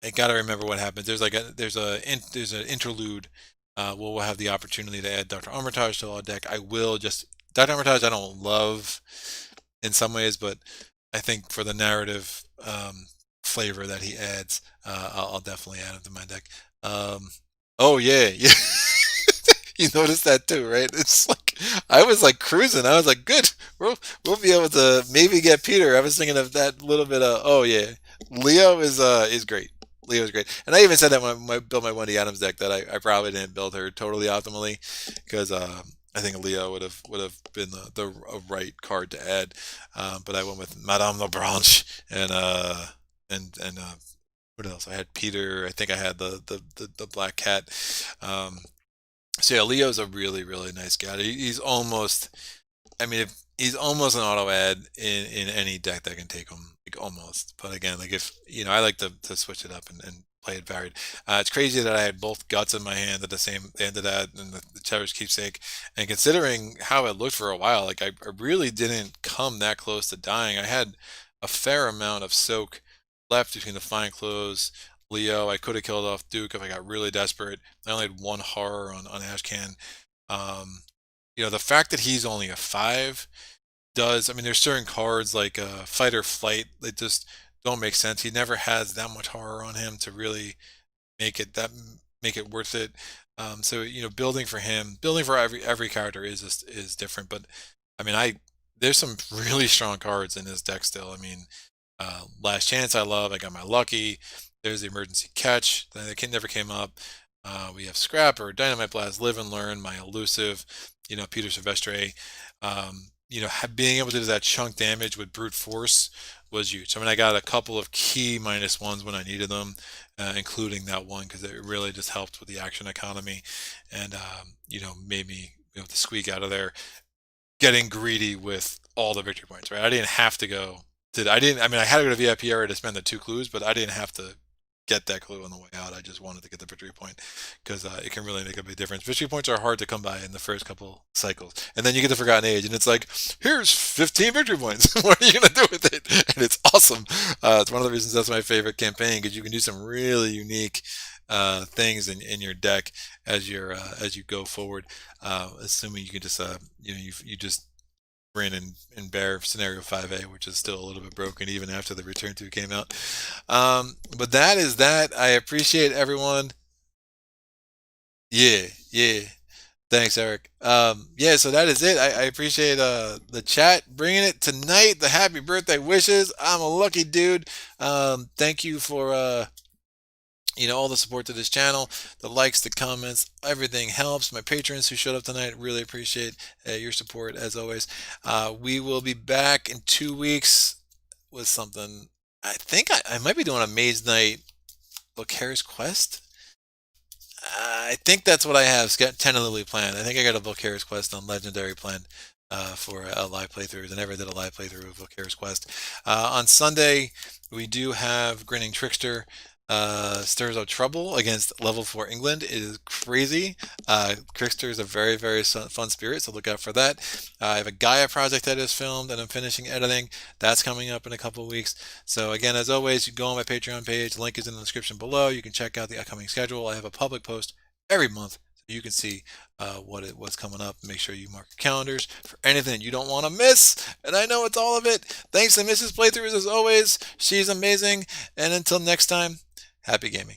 I gotta remember what happens. There's an interlude. We'll have the opportunity to add Dr. Armitage to our deck. I will just Dr. Armitage. I don't love in some ways, but I think for the narrative flavor that he adds, I'll definitely add him to my deck. Oh yeah, yeah. You noticed that too, right? It's like I was like cruising. I was like, good. We'll be able to maybe get Peter. I was thinking of that little bit of oh yeah, Leo is great. Leo is great, and I even said that when I built my Wendy Adams deck that I probably didn't build her totally optimally because I think Leo would have been the a right card to add, but I went with Madame Lebranche and what else? I had Peter. I think I had the Black Cat. Um, so yeah, Leo's a really nice guy. He's almost, I mean, he's almost an auto ad in any deck that can take him, like almost. But again, like if I like to switch it up and play it varied. It's crazy that I had both guts in my hand at the same end of that, and the Cheddar's Keepsake. And considering how it looked for a while, like I really didn't come that close to dying. I had a fair amount of soak left between the Fine Clothes, Leo. I could have killed off Duke if I got really desperate. I only had one horror on Ashcan. The fact that he's only a 5 does, I mean, there's certain cards like Fight or Flight that just don't make sense. He never has that much horror on him to really make it worth it. So building for him, building for every character is different. But I mean, there's some really strong cards in his deck still. I mean, Last Chance I love. I got my Lucky. There's the Emergency Catch that never came up. We have Scrapper, Dynamite Blast, Live and Learn, my Elusive, Peter Silvestre. Being able to do that chunk damage with Brute Force was huge. I mean, I got a couple of key -1s when I needed them, including that one because it really just helped with the action economy and, made me be able to squeak out of there getting greedy with all the victory points, right? I didn't have to go. I mean, I had to go to VIP area to spend the 2 clues, but I didn't have to get that clue on the way out. I just wanted to get the victory point because it can really make a big difference. Victory points are hard to come by in the first couple cycles, and then you get the Forgotten Age, and it's like, here's 15 victory points. What are you gonna do with it? And it's awesome. It's one of the reasons that's my favorite campaign because you can do some really unique things in your deck as you go forward. Assuming you can just you just Grin and Bear scenario 5A, which is still a little bit broken even after the Return 2 came out. But that is that. I appreciate everyone. Yeah. Thanks, Eric. Yeah, so that is it. I appreciate the chat bringing it tonight. The happy birthday wishes. I'm a lucky dude. Thank you for all the support to this channel, the likes, the comments, everything helps. My patrons who showed up tonight, really appreciate your support as always. We will be back in 2 weeks with something. I think I might be doing a Maze Night Volcarious Quest. I think that's what I have tentatively planned. I think I got a Volcarious Quest on Legendary planned for a live playthrough. I never did a live playthrough of Volcarious Quest. On Sunday, we do have Grinning Trickster. stirs up trouble against level 4 England. It is crazy. Crickster is a very, very fun spirit, so look out for that. I have a Gaia project that is filmed and I'm finishing editing. That's coming up in a couple of weeks. So again, as always, you go on my Patreon page. The link is in the description below. You can check out the upcoming schedule. I have a public post every month. You can see what's coming up. Make sure you mark your calendars for anything you don't want to miss. And I know it's all of it. Thanks to Mrs. Playthroughs as always. She's amazing. And until next time, happy gaming.